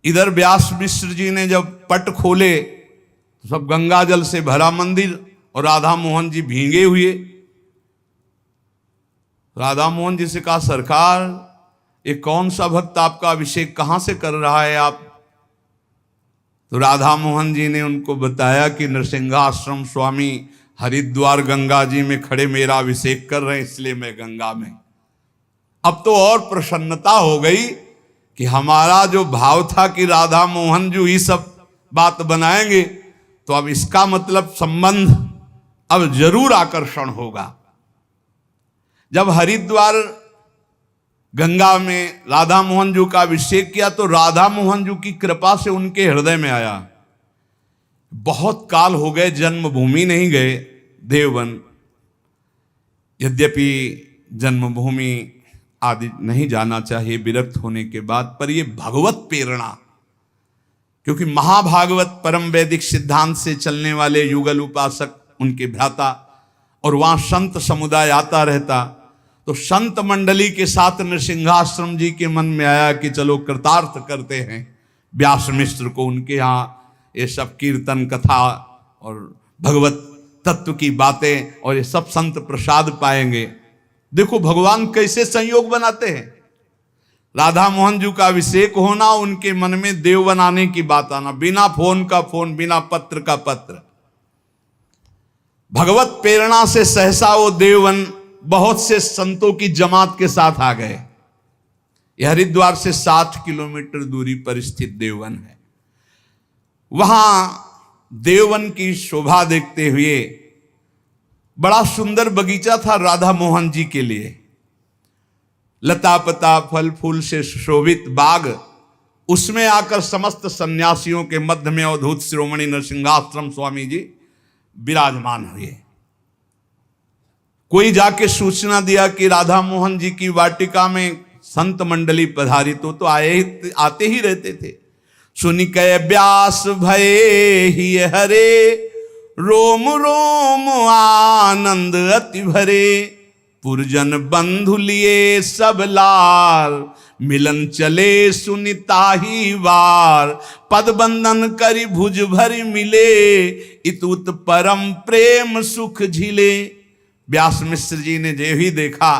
इधर व्यास मिश्र जी ने जब पट खोले तो सब गंगा जल से भरा मंदिर और राधा मोहन जी भींगे हुए। राधा मोहन जी से कहा, सरकार ये कौन सा भक्त आपका अभिषेक कहां से कर रहा है आप? तो राधा मोहन जी ने उनको बताया कि नृसिंहाश्रम स्वामी हरिद्वार गंगा जी में खड़े मेरा अभिषेक कर रहे हैं, इसलिए मैं गंगा में। अब तो और प्रसन्नता हो गई कि हमारा जो भाव था कि राधा मोहन जो ही सब बात बनाएंगे, तो अब इसका मतलब संबंध अब जरूर आकर्षण होगा। जब हरिद्वार गंगा में राधा मोहन जी का अभिषेक किया तो राधा मोहन जी की कृपा से उनके हृदय में आया। बहुत काल हो गए, जन्मभूमि नहीं गए, देववन। यद्यपि जन्मभूमि आदि नहीं जाना चाहिए विरक्त होने के बाद, पर ये भगवत प्रेरणा, क्योंकि महाभागवत परम वैदिक सिद्धांत से चलने वाले युगल उपासक उनके भ्राता, और वहां संत समुदाय आता रहता, तो संत मंडली के साथ नृसिंहाश्रम जी के मन में आया कि चलो कृतार्थ करते हैं व्यास मिश्र को। उनके यहाँ ये सब कीर्तन कथा और भगवत तत्व की बातें और ये सब संत प्रसाद पाएंगे। देखो भगवान कैसे संयोग बनाते हैं। राधा मोहन जी का अभिषेक होना, उनके मन में देव बनाने की बात आना, बिना फोन का फोन, बिना पत्र का पत्र। भगवत प्रेरणा से सहसा वो देववन बहुत से संतों की जमात के साथ आ गए। यह हरिद्वार से 60 किलोमीटर दूरी पर स्थित देववन है। वहां देववन की शोभा देखते हुए बड़ा सुंदर बगीचा था राधा मोहन जी के लिए। लता पता फल फूल से सुशोभित बाग, उसमें आकर समस्त सन्यासियों के मध्य में अवधूत शिरोमणि नरसिंहाश्रम स्वामी जी विराजमान हुए। कोई जाके सूचना दिया कि राधा मोहन जी की वाटिका में संत मंडली पधारी, तो आते ही रहते थे। सुनि कह व्यास भये ही हरे, रोम रोम आनंद अति भरे। पुरजन बंधु लिए सब लाल, मिलन चले सुनिताही वार। पद बंधन करी भुज भरी मिले, इतुत परम प्रेम सुख झिले। व्यास मिश्र जी ने जो ही देखा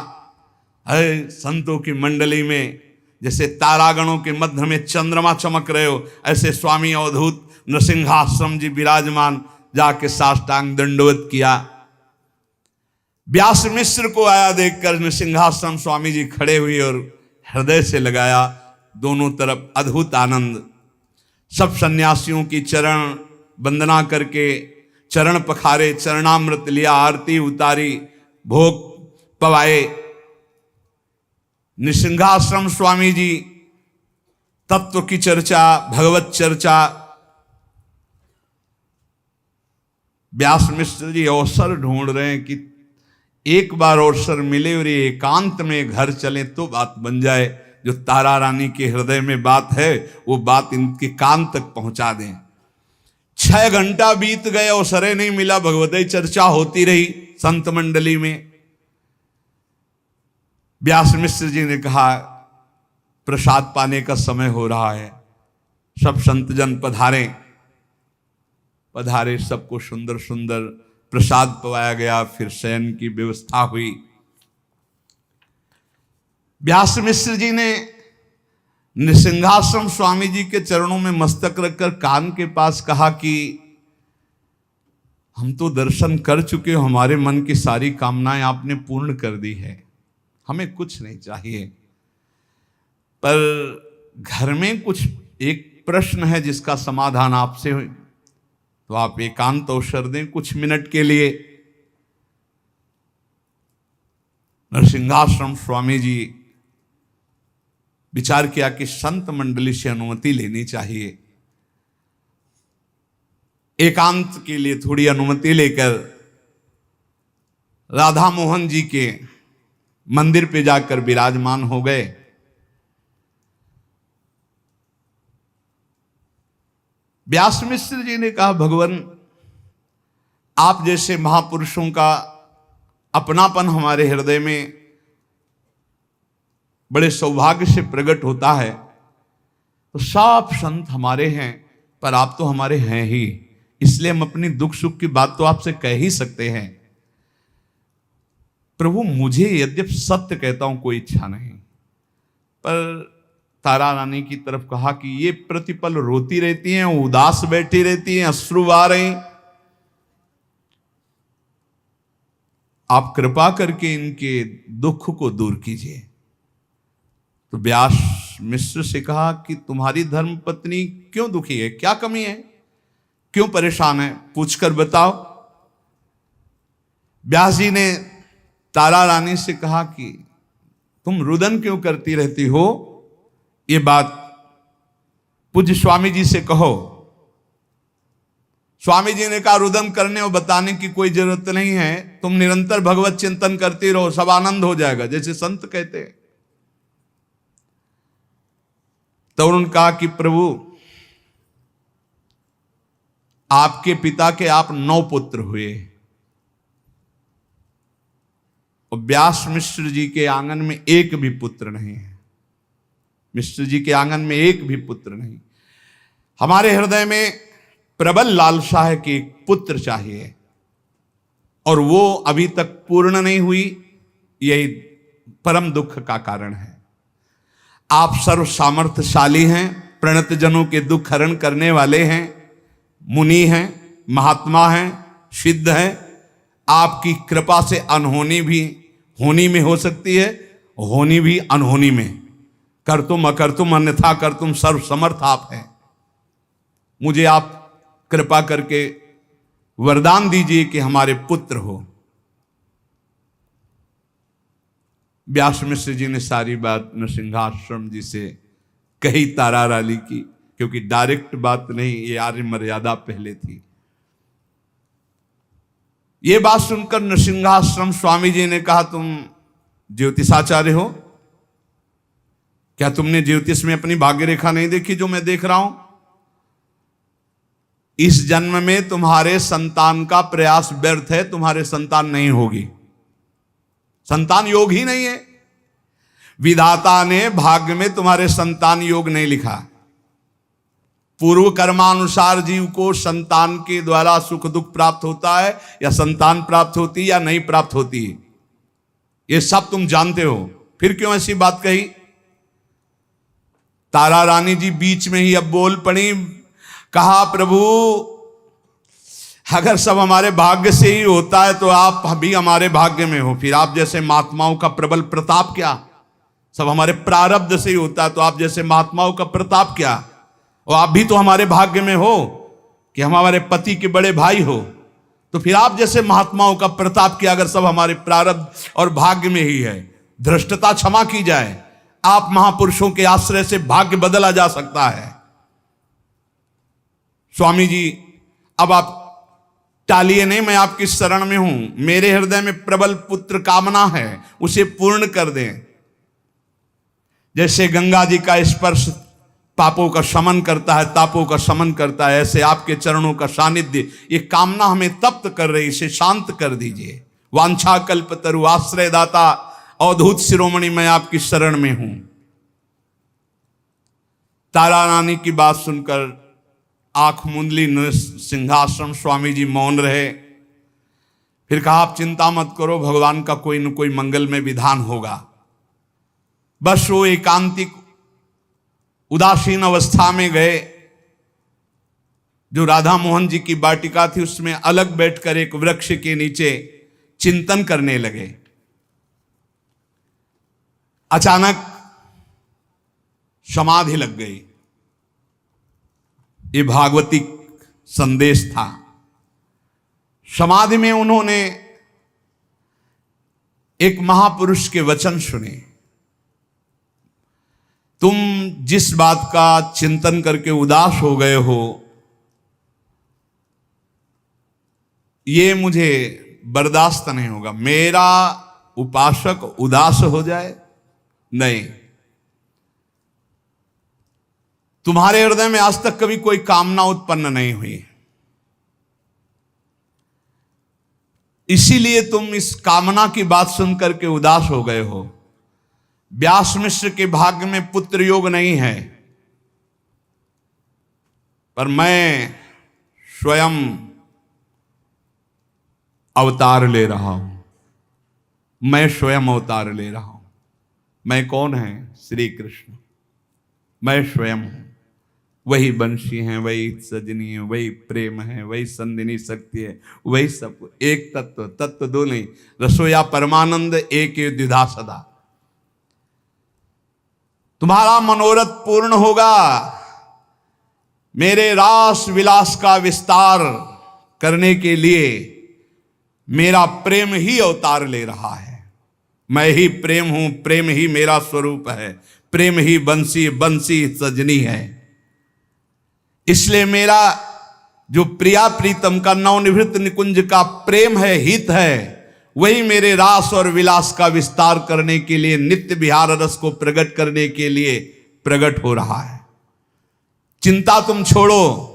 है संतों की मंडली में जैसे तारागणों के मध्य में चंद्रमा चमक रहे हो, ऐसे स्वामी अवधूत नृसिंहाश्रम जी विराजमान, जाके साष्टांग दंडवत किया। व्यास मिश्र को आया देखकर नृसिंहाश्रम स्वामी जी खड़े हुए और हृदय से लगाया। दोनों तरफ अद्भुत आनंद। सब सन्यासियों की चरण वंदना करके चरण पखारे, चरणामृत लिया, आरती उतारी, भोग पवाए। निसिंहाश्रम स्वामी जी तत्व की चर्चा, भगवत चर्चा। व्यास मिश्र जी अवसर ढूंढ रहे हैं कि एक बार अवसर मिले और ये एकांत में घर चले तो बात बन जाए। जो तारा रानी के हृदय में बात है वो बात इनके कान तक पहुंचा दें। 6 घंटा बीत गए, अवसर नहीं मिला, भगवत चर्चा होती रही संत मंडली में। व्यास मिश्र जी ने कहा प्रसाद पाने का समय हो रहा है, सब संतजन पधारें। पधारे, सबको सुंदर सुंदर प्रसाद पवाया गया, फिर शयन की व्यवस्था हुई। व्यास मिश्र जी ने निसिंहाश्रम स्वामी जी के चरणों में मस्तक रखकर कान के पास कहा कि हम तो दर्शन कर चुके हो, हमारे मन की सारी कामनाएं आपने पूर्ण कर दी है, हमें कुछ नहीं चाहिए। पर घर में कुछ एक प्रश्न है जिसका समाधान आपसे हो, तो आप एकांत अवसर दें कुछ मिनट के लिए। नरसिंहाश्रम स्वामी जी विचार किया कि संत मंडली से अनुमति लेनी चाहिए। एकांत के लिए थोड़ी अनुमति लेकर राधा मोहन जी के मंदिर पे जाकर विराजमान हो गए। व्यास मिश्र जी ने कहा भगवान, आप जैसे महापुरुषों का अपनापन हमारे हृदय में बड़े सौभाग्य से प्रकट होता है, तो सब संत हमारे हैं, पर आप तो हमारे हैं ही, इसलिए हम अपनी दुख सुख की बात तो आपसे कह ही सकते हैं। प्रभु, मुझे यद्यपि सत्य कहता हूं कोई इच्छा नहीं, पर तारा रानी की तरफ कहा कि ये प्रतिपल रोती रहती हैं, उदास बैठी रहती हैं, अश्रु आ रहे हैं, आप कृपा करके इनके दुख को दूर कीजिए। तो व्यास मिश्र से कहा कि तुम्हारी धर्म पत्नी क्यों दुखी है, क्या कमी है, क्यों परेशान है, पूछकर बताओ। व्यास जी ने तारा रानी से कहा कि तुम रुदन क्यों करती रहती हो, ये बात पूज्य स्वामी जी से कहो। स्वामी जी ने कहा रुदन करने और बताने की कोई जरूरत नहीं है, तुम निरंतर भगवत चिंतन करती रहो, सब आनंद हो जाएगा, जैसे संत कहते हैं। तो उन्होंने कहा कि प्रभु, आपके पिता के आप 9 पुत्र हुए और व्यास मिश्र जी के आंगन में एक भी पुत्र नहीं है। मिश्र जी के आंगन में एक भी पुत्र नहीं। हमारे हृदय में प्रबल लालसा है कि एक पुत्र चाहिए, और वो अभी तक पूर्ण नहीं हुई, यही परम दुख का कारण है। आप सर्व सामर्थ्यशाली हैं, प्रणत जनों के दुख हरण करने वाले हैं, मुनि हैं, महात्मा हैं, सिद्ध हैं। आपकी कृपा से अनहोनी भी होनी में हो सकती है, होनी भी अनहोनी में। कर तुम अकर तुम अन्यथा कर तुम, सर्व समर्थ आप हैं। मुझे आप कृपा करके वरदान दीजिए कि हमारे पुत्र हो। व्यास मिश्र जी ने सारी बात नरसिंहाश्रम जी से कही तारा रानी की, क्योंकि डायरेक्ट बात नहीं, ये आर्य मर्यादा पहले थी। ये बात सुनकर नरसिंहाश्रम स्वामी जी ने कहा तुम ज्योतिषाचार्य हो, क्या तुमने ज्योतिष में अपनी भाग्य रेखा नहीं देखी जो मैं देख रहा हूं? इस जन्म में तुम्हारे संतान का प्रयास व्यर्थ है, तुम्हारे संतान नहीं होगी, संतान योग ही नहीं है। विधाता ने भाग्य में तुम्हारे संतान योग नहीं लिखा। पूर्व कर्मानुसार जीव को संतान के द्वारा सुख दुख प्राप्त होता है, या संतान प्राप्त होती है या नहीं प्राप्त होती है, ये सब तुम जानते हो, फिर क्यों ऐसी बात कही? तारा रानी जी बीच में ही अब बोल पड़ी, कहा प्रभु अगर सब हमारे भाग्य से ही होता है तो आप भी हमारे भाग्य में हो, फिर आप जैसे महात्माओं का प्रबल प्रताप क्या? सब हमारे प्रारब्ध से ही होता है तो आप जैसे महात्माओं का प्रताप क्या? और आप भी तो हमारे भाग्य में हो कि हम हमारे पति के बड़े भाई हो, तो फिर आप जैसे महात्माओं का प्रताप किया अगर सब हमारे प्रारब्ध और भाग्य में ही है, धृष्टता क्षमा की जाए, आप महापुरुषों के आश्रय से भाग्य बदला जा सकता है। स्वामी जी अब आप टालिए नहीं, मैं आपकी शरण में हूं, मेरे हृदय में प्रबल पुत्र कामना है, उसे पूर्ण कर दें। जैसे गंगा जी का स्पर्श पापों का शमन करता है, तापों का शमन करता है, ऐसे आपके चरणों का सानिध्य, ये कामना हमें तप्त कर रही, इसे शांत कर दीजिए। वांछा कल्पतरु आश्रय दाता अवधूत शिरोमणि, मैं आपकी शरण में हूं। तारा रानी की बात सुनकर आंख मुंदली सिंहासन, स्वामी जी मौन रहे। फिर कहा आप चिंता मत करो, भगवान का कोई न कोई मंगल में विधान होगा। बस वो एकांतिक उदासीन अवस्था में गए। जो राधा मोहन जी की वाटिका थी उसमें अलग बैठकर एक वृक्ष के नीचे चिंतन करने लगे। अचानक समाधि लग गई। ये भागवतिक संदेश था। समाधि में उन्होंने एक महापुरुष के वचन सुने। तुम जिस बात का चिंतन करके उदास हो गए हो, ये मुझे बर्दाश्त नहीं होगा। मेरा उपासक उदास हो जाए, नहीं। तुम्हारे हृदय में आज तक कभी कोई कामना उत्पन्न नहीं हुई, इसीलिए तुम इस कामना की बात सुनकर के उदास हो गए हो। व्यास मिश्र के भाग्य में पुत्र योग नहीं है, पर मैं स्वयं अवतार ले रहा हूं। मैं स्वयं अवतार ले रहा हूं। मैं कौन है? श्री कृष्ण। मैं स्वयं हूं। वही बंशी है, वही सजनी है, वही प्रेम है, वही संदिनी शक्ति है, वही सब एक तत्व। तत्व दो नहीं, रसोया परमानंद एक द्विधा सदा। तुम्हारा मनोरथ पूर्ण होगा। मेरे रास विलास का विस्तार करने के लिए मेरा प्रेम ही अवतार ले रहा है। मैं ही प्रेम हूं, प्रेम ही मेरा स्वरूप है, प्रेम ही बंसी, बंसी सजनी है। इसलिए मेरा जो प्रिया प्रीतम का नवनिवृत्त निकुंज का प्रेम है, हित है, वही मेरे रास और विलास का विस्तार करने के लिए, नित्य विहार रस को प्रकट करने के लिए प्रकट हो रहा है। चिंता तुम छोड़ो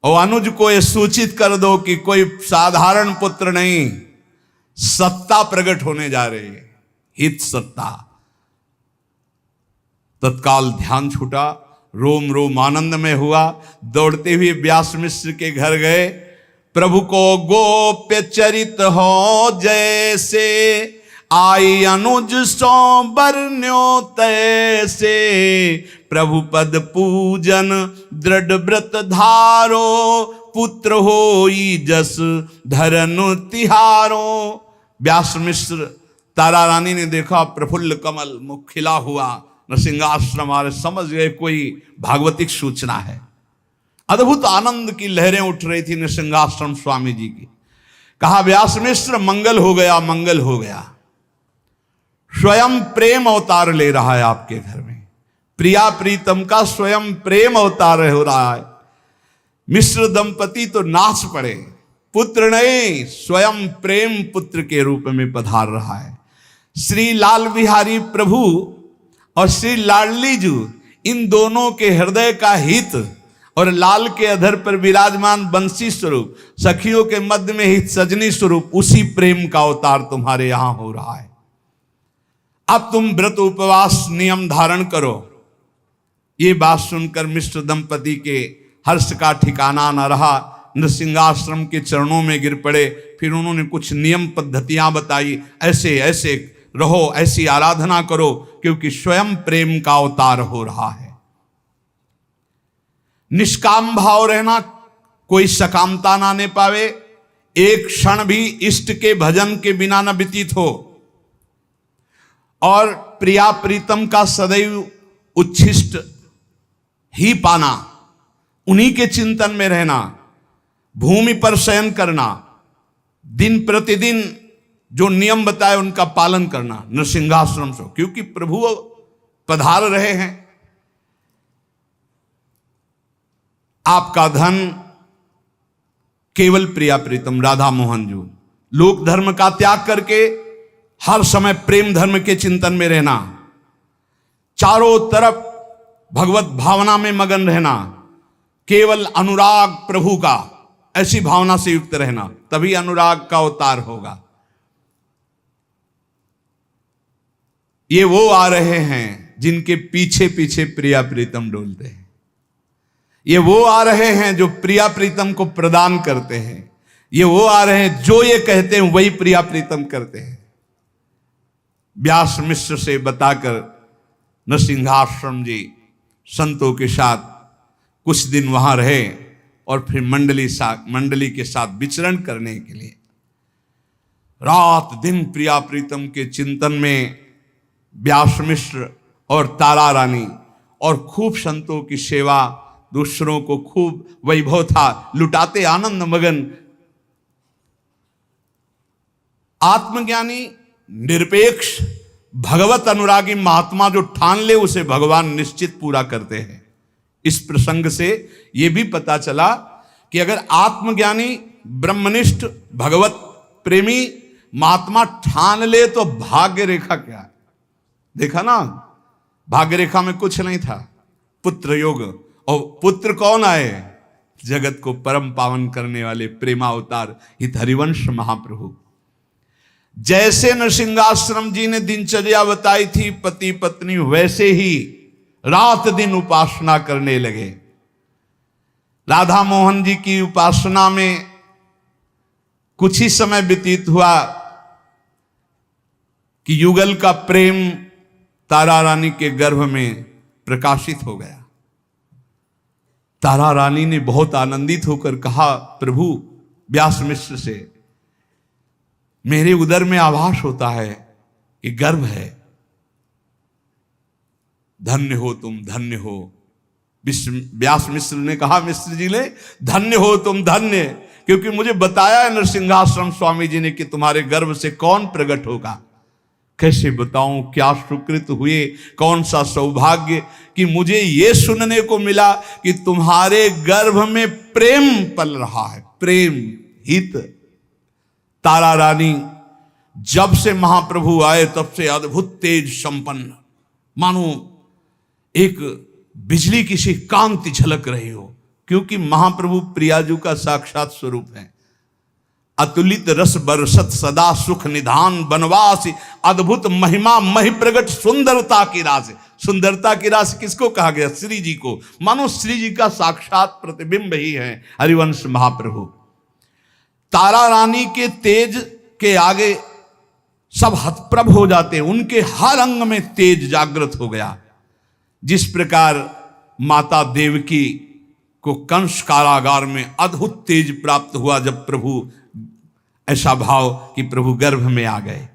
और अनुज को यह सूचित कर दो कि कोई साधारण पुत्र नहीं, सत्ता प्रकट होने जा रही है, हित सत्ता। तत्काल ध्यान छूटा, रोम रोम आनंद में हुआ। दौड़ते हुए व्यास मिश्र के घर गए। प्रभु को गोप्य चरित हो जैसे, आई अनुज सो बरन्यो तैसे। प्रभु पद पूजन दृढ़ व्रत धारो, पुत्र होई जस धरनु तिहारो। व्यास मिश्र, तारा रानी ने देखा प्रफुल्ल कमल मुख खिला हुआ, नृसिंहाश्रम आ रहे, समझ गए कोई भागवतिक सूचना है। अद्भुत आनंद की लहरें उठ रही थी नृसिंहाश्रम स्वामी जी की। कहा व्यास मिश्र मंगल हो गया, मंगल हो गया। स्वयं प्रेम अवतार ले रहा है आपके घर में। प्रिया प्रीतम का स्वयं प्रेम अवतार हो रहा है। मिश्र दंपति तो नाच पड़े, पुत्र नहीं, स्वयं प्रेम पुत्र के रूप में पधार रहा है। श्री लाल बिहारी प्रभु और श्री लाडली जू, इन दोनों के हृदय का हित और लाल के अधर पर विराजमान बंसी स्वरूप, सखियों के मध्य में हित सजनी स्वरूप, उसी प्रेम का अवतार तुम्हारे यहां हो रहा है। अब तुम व्रत उपवास नियम धारण करो। ये बात सुनकर मिश्र दंपति के हर्ष का ठिकाना न रहा। नृसिंहाश्रम के चरणों में गिर पड़े। फिर उन्होंने कुछ नियम पद्धतियां बताई, ऐसे ऐसे रहो, ऐसी आराधना करो, क्योंकि स्वयं प्रेम का अवतार हो रहा है। निष्काम भाव रहना, कोई सकामता ना ने पावे। एक क्षण भी इष्ट के भजन के बिना न व्यतीत हो, और प्रिया प्रीतम का सदैव उच्छिष्ट ही पाना, उन्हीं के चिंतन में रहना। भूमि पर शयन करना, दिन प्रतिदिन जो नियम बताए उनका पालन करना, नृसिंहाश्रम से, क्योंकि प्रभु पधार रहे हैं। आपका धन केवल प्रिया प्रीतम राधा मोहन जी, लोक धर्म का त्याग करके हर समय प्रेम धर्म के चिंतन में रहना, चारों तरफ भगवत भावना में मगन रहना, केवल अनुराग प्रभु का, ऐसी भावना से युक्त रहना, तभी अनुराग का अवतार होगा। ये वो आ रहे हैं जिनके पीछे पीछे प्रिया प्रीतम डोलते हैं। ये वो आ रहे हैं जो प्रिया प्रीतम को प्रदान करते हैं। ये वो आ रहे हैं जो ये कहते हैं वही प्रिया प्रीतम करते हैं। व्यास मिश्र से बताकर नृसिंहाश्रम जी संतों के साथ कुछ दिन वहां रहे और फिर मंडली के साथ विचरण करने के लिए रात दिन प्रिया प्रीतम के चिंतन में व्यास मिश्र और तारा रानी, और खूब संतों की सेवा, दूसरों को खूब वैभव था, लुटाते आनंद मगन। आत्मज्ञानी निरपेक्ष भगवत अनुरागी महात्मा जो ठान ले उसे भगवान निश्चित पूरा करते हैं। इस प्रसंग से यह भी पता चला कि अगर आत्मज्ञानी ब्रह्मनिष्ठ भगवत प्रेमी महात्मा ठान ले तो भाग्य रेखा क्या है। देखा ना, भाग्य रेखा में कुछ नहीं था, पुत्र योग, और पुत्र कौन आए? जगत को परम पावन करने वाले प्रेमावतार हित हरिवंश महाप्रभु। जैसे नृसिंहाश्रम जी ने दिनचर्या बताई थी पति पत्नी, वैसे ही रात दिन उपासना करने लगे। राधा मोहन जी की उपासना में कुछ ही समय व्यतीत हुआ कि युगल का प्रेम तारा रानी के गर्भ में प्रकाशित हो गया। तारा रानी ने बहुत आनंदित होकर कहा, प्रभु व्यास मिश्र से, मेरे उदर में आभास होता है कि गर्भ है। धन्य हो तुम, धन्य हो। व्यास मिश्र ने कहा, मिश्र जी ने, धन्य हो तुम, धन्य, क्योंकि मुझे बताया है नृसिंहाश्रम स्वामी जी ने कि तुम्हारे गर्भ से कौन प्रकट होगा। कैसे बताऊं, क्या सुकृत हुए, कौन सा सौभाग्य कि मुझे यह सुनने को मिला कि तुम्हारे गर्भ में प्रेम पल रहा है, प्रेम हित। तारा रानी जब से महाप्रभु आए तब से अद्भुत तेज संपन्न, मानो एक बिजली की सी कांति झलक रही हो, क्योंकि महाप्रभु प्रियाजू का साक्षात स्वरूप है। अतुलित रस बरसत सदा सुख निधान बनवासी, अद्भुत महिमा महि प्रगट सुंदरता की राशि। सुंदरता की राशि किसको कहा गया? श्री जी को। मानो श्री जी का साक्षात प्रतिबिंब ही है हरिवंश महाप्रभु। तारा रानी के तेज के आगे सब हतप्रभ हो जाते हैं, उनके हर अंग में तेज जागृत हो गया। जिस प्रकार माता देवकी को कंस कारागार में अद्भुत तेज प्राप्त हुआ जब प्रभु, ऐसा भाव कि प्रभु गर्भ में आ गए।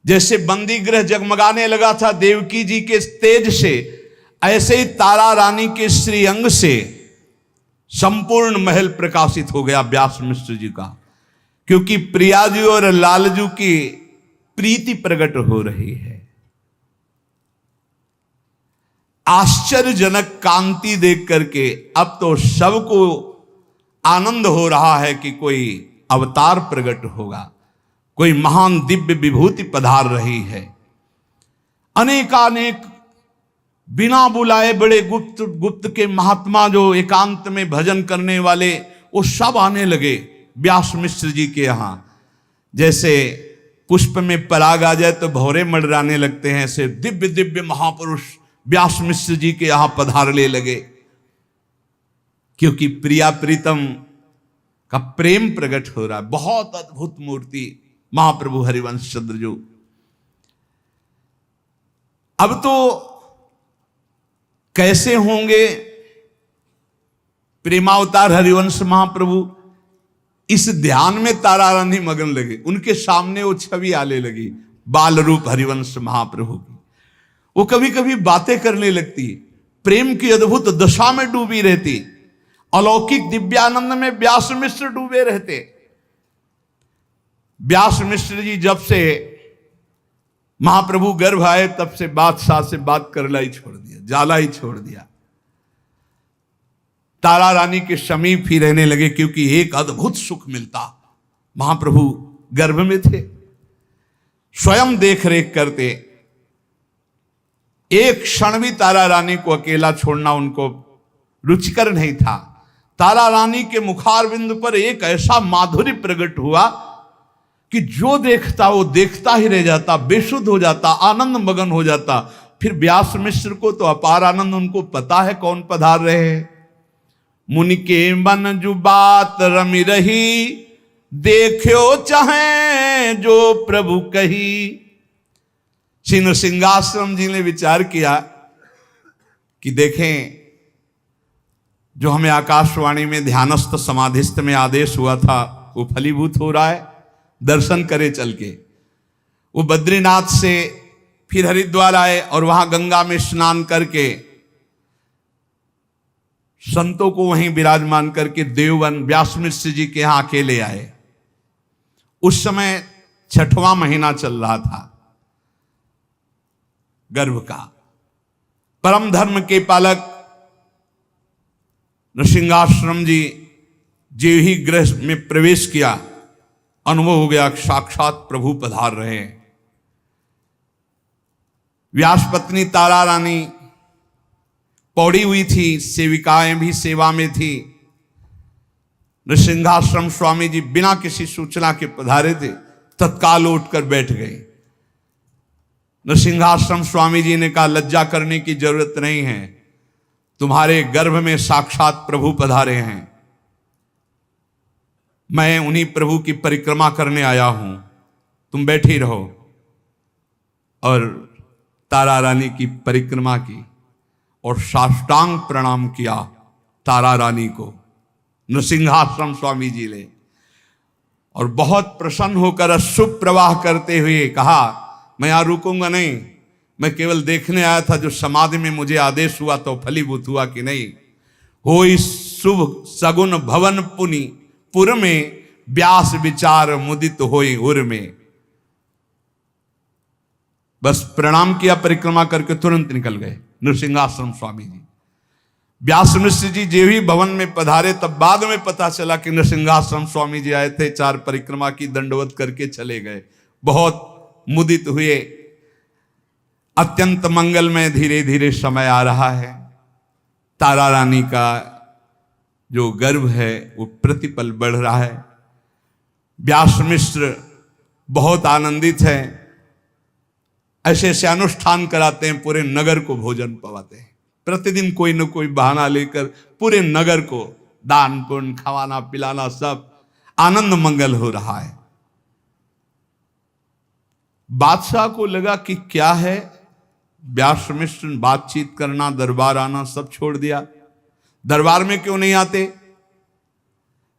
जैसे बंदी गृह जगमगाने लगा था देवकी जी के तेज से, ऐसे ही तारा रानी के श्रीअंग से संपूर्ण महल प्रकाशित हो गया व्यास मिश्र जी का, क्योंकि प्रियाजू और लालजू की प्रीति प्रकट हो रही है। आश्चर्यजनक कांति देख करके अब तो सबको आनंद हो रहा है कि कोई अवतार प्रकट होगा, कोई महान दिव्य विभूति पधार रही है। अनेकानेक बिना बुलाए बड़े गुप्त के महात्मा जो एकांत में भजन करने वाले, वो सब आने लगे व्यास मिश्र जी के यहाँ। जैसे पुष्प में पराग आ जाए तो भौरे मंडराने लगते हैं, ऐसे दिव्य दिव्य महापुरुष व्यास मिश्र जी के यहाँ पधारने लगे, क्योंकि प्रिया प्रीतम का प्रेम प्रकट हो रहा है। बहुत अद्भुत मूर्ति महाप्रभु हरिवंश चंद्र जो। अब तो कैसे होंगे प्रेमावतार हरिवंश महाप्रभु, इस ध्यान में तारा रानी मगन लगे। उनके सामने वो छवि आने लगी बाल रूप हरिवंश महाप्रभु की। वो कभी कभी बातें करने लगती, प्रेम की अद्भुत दशा में डूबी रहती। अलौकिक दिव्यानंद में व्यास मिश्र डूबे रहते। व्यास मिश्र जी जब से महाप्रभु गर्भ आए तब से बादशाह से बात करना ही छोड़ दिया, जाला ही छोड़ दिया। तारा रानी के समीप ही रहने लगे, क्योंकि एक अद्भुत सुख मिलता। महाप्रभु गर्भ में थे, स्वयं देख रेख करते। एक क्षण भी तारा रानी को अकेला छोड़ना उनको रुचिकर नहीं था। तारा रानी के मुखारविंद पर एक ऐसा माधुर्य प्रकट हुआ कि जो देखता वो देखता ही रह जाता, बेसुध हो जाता, आनंद मगन हो जाता। फिर व्यास मिश्र को तो अपार आनंद, उनको पता है कौन पधार रहे हैं। मुनि के मन जो बात रमी रही, देखो चाहे जो प्रभु कही। श्री नृसिंहाश्रम जी ने विचार किया कि देखें, जो हमें आकाशवाणी में ध्यानस्थ समाधिस्थ में आदेश हुआ था वो फलीभूत हो रहा है। दर्शन करे चल के। वो बद्रीनाथ से फिर हरिद्वार आए और वहां गंगा में स्नान करके संतों को वहीं विराजमान करके देववन व्यास मिश्र जी के यहां अकेले आए। उस समय 6वां महीना चल रहा था गर्भ का। परम धर्म के पालक नृसिंहाश्रम जी जो ही गृह में प्रवेश किया, अनुभव हो गया साक्षात प्रभु पधार रहे हैं। व्यास पत्नी तारा रानी पौड़ी हुई थी, सेविकाएं भी सेवा में थी। नृसिंहाश्रम स्वामी जी बिना किसी सूचना के पधारे थे, तत्काल उठकर बैठ गए। नृसिंहाश्रम स्वामी जी ने कहा, लज्जा करने की जरूरत नहीं है, तुम्हारे गर्भ में साक्षात प्रभु पधारे हैं। मैं उन्हीं प्रभु की परिक्रमा करने आया हूं, तुम बैठी रहो। और तारा रानी की परिक्रमा की और साष्टांग प्रणाम किया तारा रानी को नृसिंहाश्रम स्वामी जी ने। और बहुत प्रसन्न होकर अश्रु प्रवाह करते हुए कहा, मैं यहां रुकूंगा नहीं, मैं केवल देखने आया था जो समाधि में मुझे आदेश हुआ तो फलीभूत हुआ कि नहीं। होई शुभ सगुन भवन पुनि पुर में, व्यास विचार मुदित होई उर में। बस प्रणाम किया, परिक्रमा करके तुरंत निकल गए नृसिंहाश्रम स्वामी जी। व्यास मिश्र जी जो ही भवन में पधारे तब बाद में पता चला कि नृसिंहाश्रम स्वामी जी आए थे, 4 परिक्रमा की दंडवत करके चले गए। बहुत मुदित हुए। अत्यंत मंगलमय धीरे धीरे समय आ रहा है। तारा रानी का जो गर्भ है वो प्रतिपल बढ़ रहा है। व्यास मिश्र बहुत आनंदित हैं, ऐसे ऐसे अनुष्ठान कराते हैं, पूरे नगर को भोजन पवाते हैं। प्रतिदिन कोई न कोई बहाना लेकर पूरे नगर को दान पुण्य खवाना पिलाना, सब आनंद मंगल हो रहा है। बादशाह को लगा कि क्या है, व्यास मिश्र बातचीत करना, दरबार आना सब छोड़ दिया। दरबार में क्यों नहीं आते?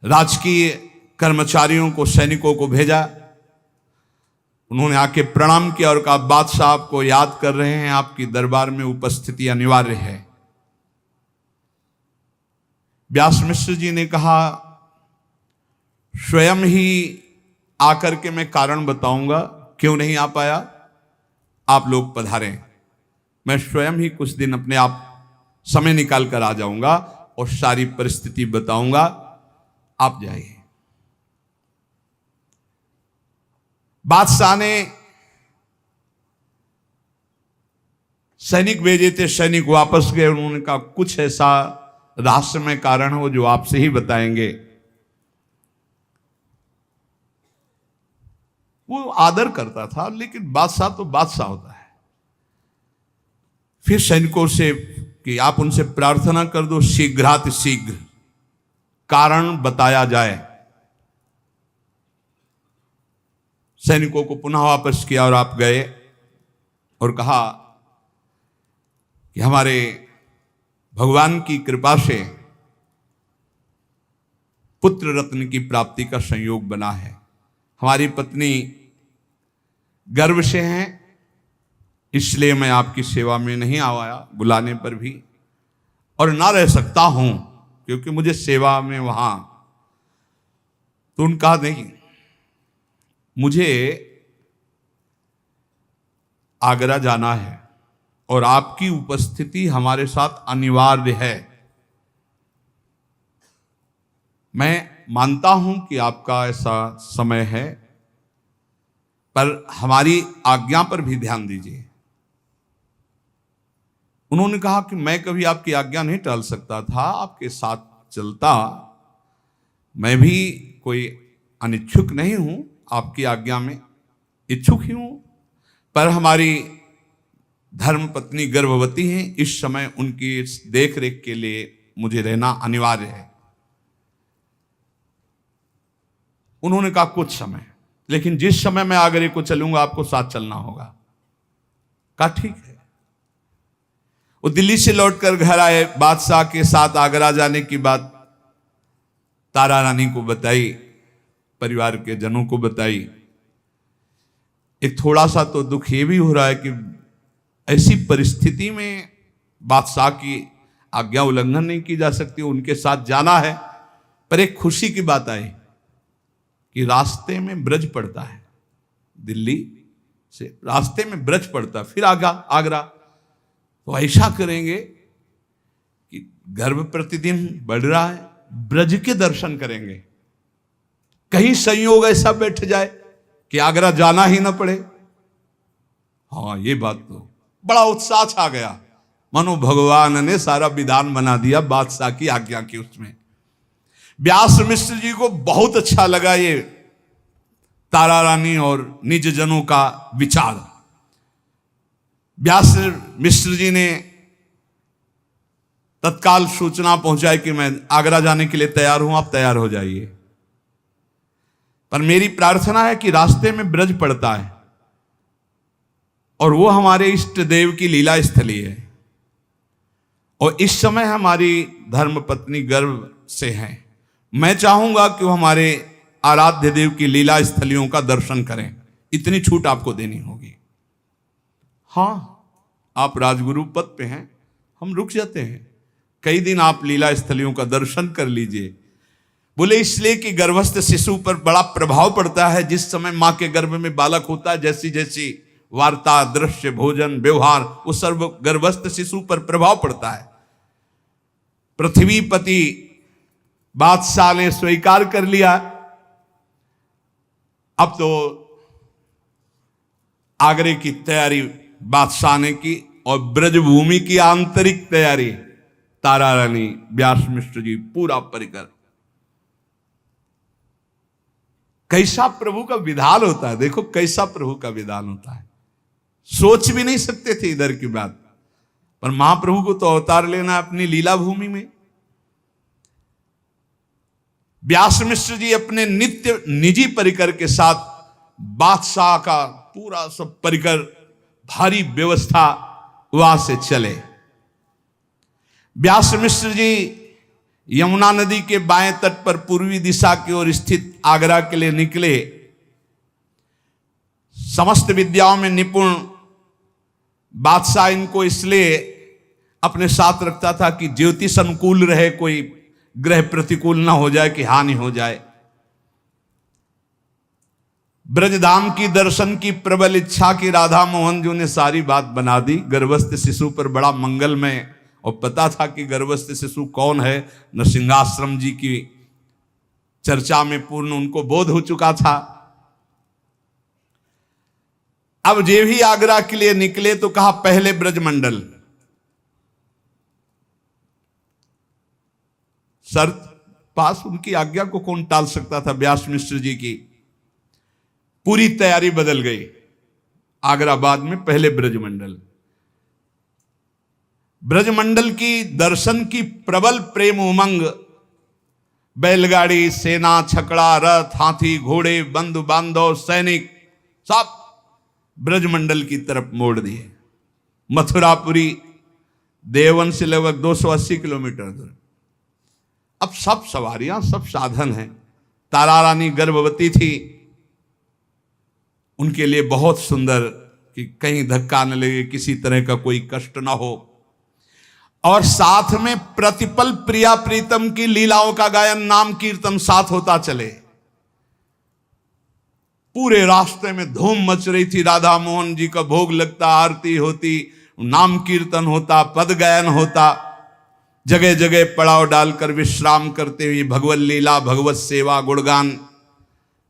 राजकीय कर्मचारियों को, सैनिकों को भेजा। उन्होंने आके प्रणाम किया और कहा, बादशाह आपको याद कर रहे हैं, आपकी दरबार में उपस्थिति अनिवार्य है। व्यास मिश्र जी ने कहा, स्वयं ही आकर के मैं कारण बताऊंगा क्यों नहीं आ पाया, आप लोग पधारें। मैं स्वयं ही कुछ दिन अपने आप समय निकाल कर आ जाऊंगा और सारी परिस्थिति बताऊंगा, आप जाइए। बादशाह ने सैनिक भेजे थे, सैनिक वापस गए। उन्होंने कहा, कुछ ऐसा रहस्यमय कारण हो जो आपसे ही बताएंगे। वो आदर करता था, लेकिन बादशाह तो बादशाह होता है। फिर सैनिकों से कि आप उनसे प्रार्थना कर दो, शीघ्रातिशीघ्र कारण बताया जाए। सैनिकों को पुनः वापस किया और आप गए और कहा कि हमारे भगवान की कृपा से पुत्र रत्न की प्राप्ति का संयोग बना है। हमारी पत्नी गर्भ से हैं, इसलिए मैं आपकी सेवा में नहीं आया बुलाने पर भी, और ना रह सकता हूं। क्योंकि मुझे सेवा में वहां, तो उन्होंने कहा नहीं, मुझे आगरा जाना है और आपकी उपस्थिति हमारे साथ अनिवार्य है। मैं मानता हूं कि आपका ऐसा समय है, पर हमारी आज्ञा पर भी ध्यान दीजिए। उन्होंने कहा कि मैं कभी आपकी आज्ञा नहीं टाल सकता था, आपके साथ चलता। मैं भी कोई अनिच्छुक नहीं हूं, आपकी आज्ञा में इच्छुक ही हूं, पर हमारी धर्म पत्नी गर्भवती हैं, इस समय उनकी देख रेख के लिए मुझे रहना अनिवार्य है। उन्होंने कहा कुछ समय, लेकिन जिस समय मैं आगरे को चलूंगा आपको साथ चलना होगा। कहा ठीक है। वो दिल्ली से लौटकर घर आए, बादशाह के साथ आगरा जाने की बात तारा रानी को बताई, परिवार के जनों को बताई। एक थोड़ा सा तो दुख ये भी हो रहा है कि ऐसी परिस्थिति में बादशाह की आज्ञा उल्लंघन नहीं की जा सकती, उनके साथ जाना है। पर एक खुशी की बात आई कि रास्ते में ब्रज पड़ता है, दिल्ली से रास्ते में ब्रज पड़ता, फिर आगरा। तो ऐसा करेंगे कि गर्भ प्रतिदिन बढ़ रहा है, ब्रज के दर्शन करेंगे। कहीं संयोग ऐसा बैठ जाए कि आगरा जाना ही ना पड़े। हाँ, ये बात तो बड़ा उत्साह छा गया, मानो भगवान ने सारा विधान बना दिया बादशाह की आज्ञा की। उसमें व्यास मिश्र जी को बहुत अच्छा लगा ये तारा रानी और निज जनों का विचार। व्यास मिश्र जी ने तत्काल सूचना पहुंचाई कि मैं आगरा जाने के लिए तैयार हूं, आप तैयार हो जाइए। पर मेरी प्रार्थना है कि रास्ते में ब्रज पड़ता है और वो हमारे इष्ट देव की लीला स्थली है, और इस समय हमारी धर्म पत्नी गर्भ से हैं। मैं चाहूंगा कि वो हमारे आराध्य देव की लीला स्थलियों का दर्शन करें। इतनी छूट आपको देनी होगी। हाँ, आप राजगुरु पद पे हैं, हम रुक जाते हैं, कई दिन आप लीला स्थलियों का दर्शन कर लीजिए। बोले इसलिए कि गर्भस्थ शिशु पर बड़ा प्रभाव पड़ता है। जिस समय मां के गर्भ में बालक होता है, जैसी जैसी वार्ता, दृश्य, भोजन, व्यवहार, वो सर्व गर्भस्थ शिशु पर प्रभाव पड़ता है। पृथ्वीपति बादशाह ने स्वीकार कर लिया। अब तो आगरे की तैयारी बादशाह ने की, और ब्रजभूमि की आंतरिक तैयारी तारा रानी, व्यास मिश्र जी, पूरा परिकर। कैसा प्रभु का विधान होता है, देखो कैसा प्रभु का विधान होता है। सोच भी नहीं सकते थे इधर की बात, पर महाप्रभु को तो अवतार लेना अपनी लीला भूमि में। व्यास मिश्र जी अपने नित्य निजी परिकर के साथ बादशाह का पूरा सब परिकर, भारी व्यवस्था, वहां से चले। व्यास मिश्र जी यमुना नदी के बाएं तट पर पूर्वी दिशा की ओर स्थित आगरा के लिए निकले। समस्त विद्याओं में निपुण बादशाह इनको इसलिए अपने साथ रखता था कि ज्योतिष अनुकूल रहे, कोई ग्रह प्रतिकूल ना हो जाए कि हानि हो जाए। ब्रजधाम की दर्शन की प्रबल इच्छा की राधा मोहन जी ने सारी बात बना दी। गर्भस्थ शिशु पर बड़ा मंगलमय, और पता था कि गर्भस्थ शिशु कौन है। नरसिंहाश्रम जी की चर्चा में पूर्ण उनको बोध हो चुका था। अब जे भी आगरा के लिए निकले तो कहा पहले ब्रजमंडल। शर्त पास, उनकी आज्ञा को कौन टाल सकता था। व्यास मिश्र जी की पूरी तैयारी बदल गई। आगरा बाद में पहले ब्रजमंडल। ब्रजमंडल की दर्शन की प्रबल प्रेम उमंग, बैलगाड़ी, सेना, छकड़ा, रथ, हाथी, घोड़े, बंधु बांधव, सैनिक, सब ब्रजमंडल की तरफ मोड़ दिए। मथुरापुरी देवन से लगभग 280 किलोमीटर दूर। अब सब सवारियां, सब साधन हैं। तारा रानी गर्भवती थी, उनके लिए बहुत सुंदर कि कहीं धक्का न लगे, किसी तरह का कोई कष्ट ना हो। और साथ में प्रतिपल प्रिया प्रीतम की लीलाओं का गायन, नाम कीर्तन साथ होता चले। पूरे रास्ते में धूम मच रही थी। राधा मोहन जी का भोग लगता, आरती होती, नाम कीर्तन होता, पद गायन होता। जगह जगह पड़ाव डालकर विश्राम करते हुए भगवत लीला, भगवत सेवा, गुणगान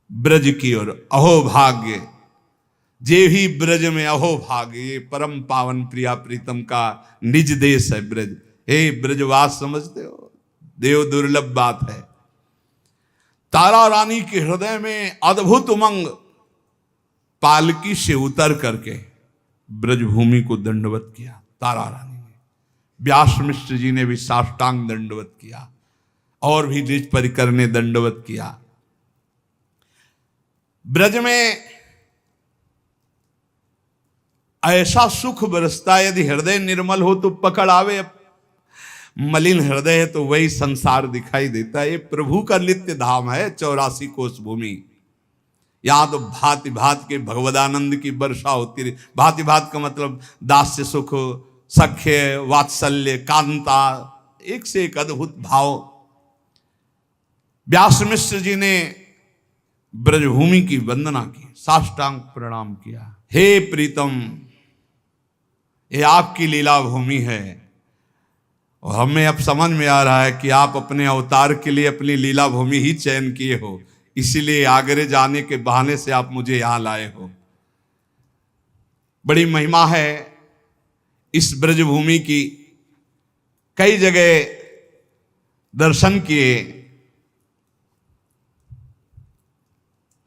ब्रज की ओर। अहो भाग्य जे ही ब्रज में, अहो भाग्य, ये परम पावन प्रिया प्रीतम का निज देश है ब्रज। हे ब्रजवास समझते हो, देव दुर्लभ बात है। तारा रानी के हृदय में अद्भुत उमंग, पालकी से उतर करके ब्रजभूमि को दंडवत किया तारा रानी ने। व्यास मिश्र जी ने भी साष्टांग दंडवत किया, और भी द्विज परिकर ने दंडवत किया। ब्रज में ऐसा सुख बरसता, यदि हृदय निर्मल हो तो पकड़ आवे, मलिन हृदय है तो वही संसार दिखाई देता है। ये प्रभु का नित्य धाम है 84 कोस भूमि। यहां तो भांति भांति के भगवदानंद की वर्षा होती रही। भांति भांति का मतलब दास्य सुख, सख्य, वात्सल्य, कांता, एक से एक अद्भुत भाव। व्यास मिश्र जी ने ब्रजभूमि की वंदना की, साष्टांग प्रणाम किया। हे प्रीतम, ये आपकी लीला भूमि है, और हमें अब समझ में आ रहा है कि आप अपने अवतार के लिए अपनी लीला भूमि ही चयन किए हो, इसीलिए आगरे जाने के बहाने से आप मुझे यहां लाए हो। बड़ी महिमा है इस ब्रजभूमि की। कई जगह दर्शन किए।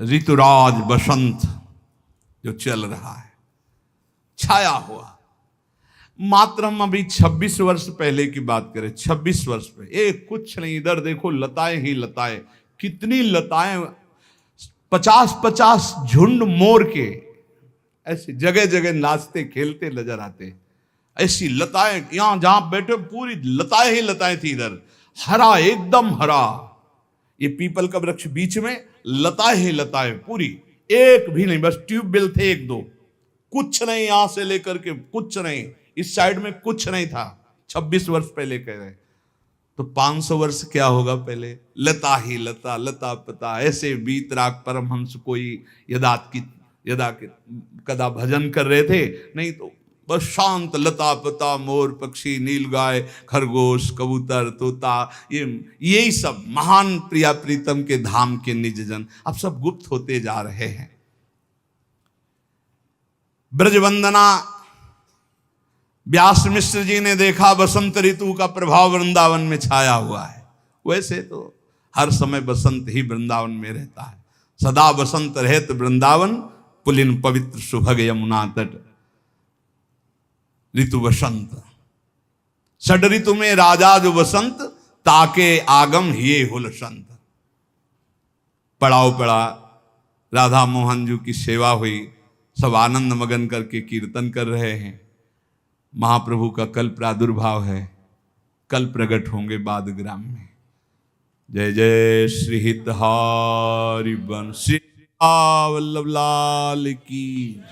ऋतुराज बसंत जो चल रहा है, छाया हुआ। मात्र हम अभी 26 वर्ष पहले की बात करें, 26 वर्ष पे कुछ नहीं, इधर देखो लताएं ही लताएं, कितनी लताएं, 50-50 झुंड मोर के ऐसे जगह जगह नाचते खेलते नजर आते। ऐसी लताएं, यहां जहां बैठे पूरी लताएं ही लताएं थी। इधर हरा, एकदम हरा, ये पीपल का वृक्ष बीच में, लताएं ही लताएं पूरी, एक भी नहीं, बस ट्यूबवेल थे 1-2, कुछ नहीं, यहां से लेकर के कुछ नहीं, इस साइड में कुछ नहीं था। 26 वर्ष पहले कह रहे, तो 500 वर्ष क्या होगा पहले? लता ही लता, लता पता, ऐसे बीत राग परमहंस कोई यदा कदा भजन कर रहे थे, नहीं तो बस शांत लता पता, मोर पक्षी, नील गाय, खरगोश, कबूतर, तोता, यही सब महान प्रिया प्रीतम के धाम के निज जन अब सब गुप्त होते जा रहे हैं। ब्रजवंदना व्यास मिश्र जी ने देखा, बसंत ऋतु का प्रभाव वृंदावन में छाया हुआ है। वैसे तो हर समय बसंत ही वृंदावन में रहता है, सदा बसंत रहत वृंदावन, पुलिन पवित्र सुभग यमुना तट। ऋतु बसंत, षड ऋतु में राजा जो बसंत, ताके आगम हिये हुल संत। पड़ाव पड़ा, राधा मोहन जी की सेवा हुई, सब आनंद मगन करके कीर्तन कर रहे हैं। महाप्रभु का कल प्रादुर्भाव है, कल प्रकट होंगे बादग्राम में। जय जय श्री हितहारी बन, श्री वल्लभ लाल की।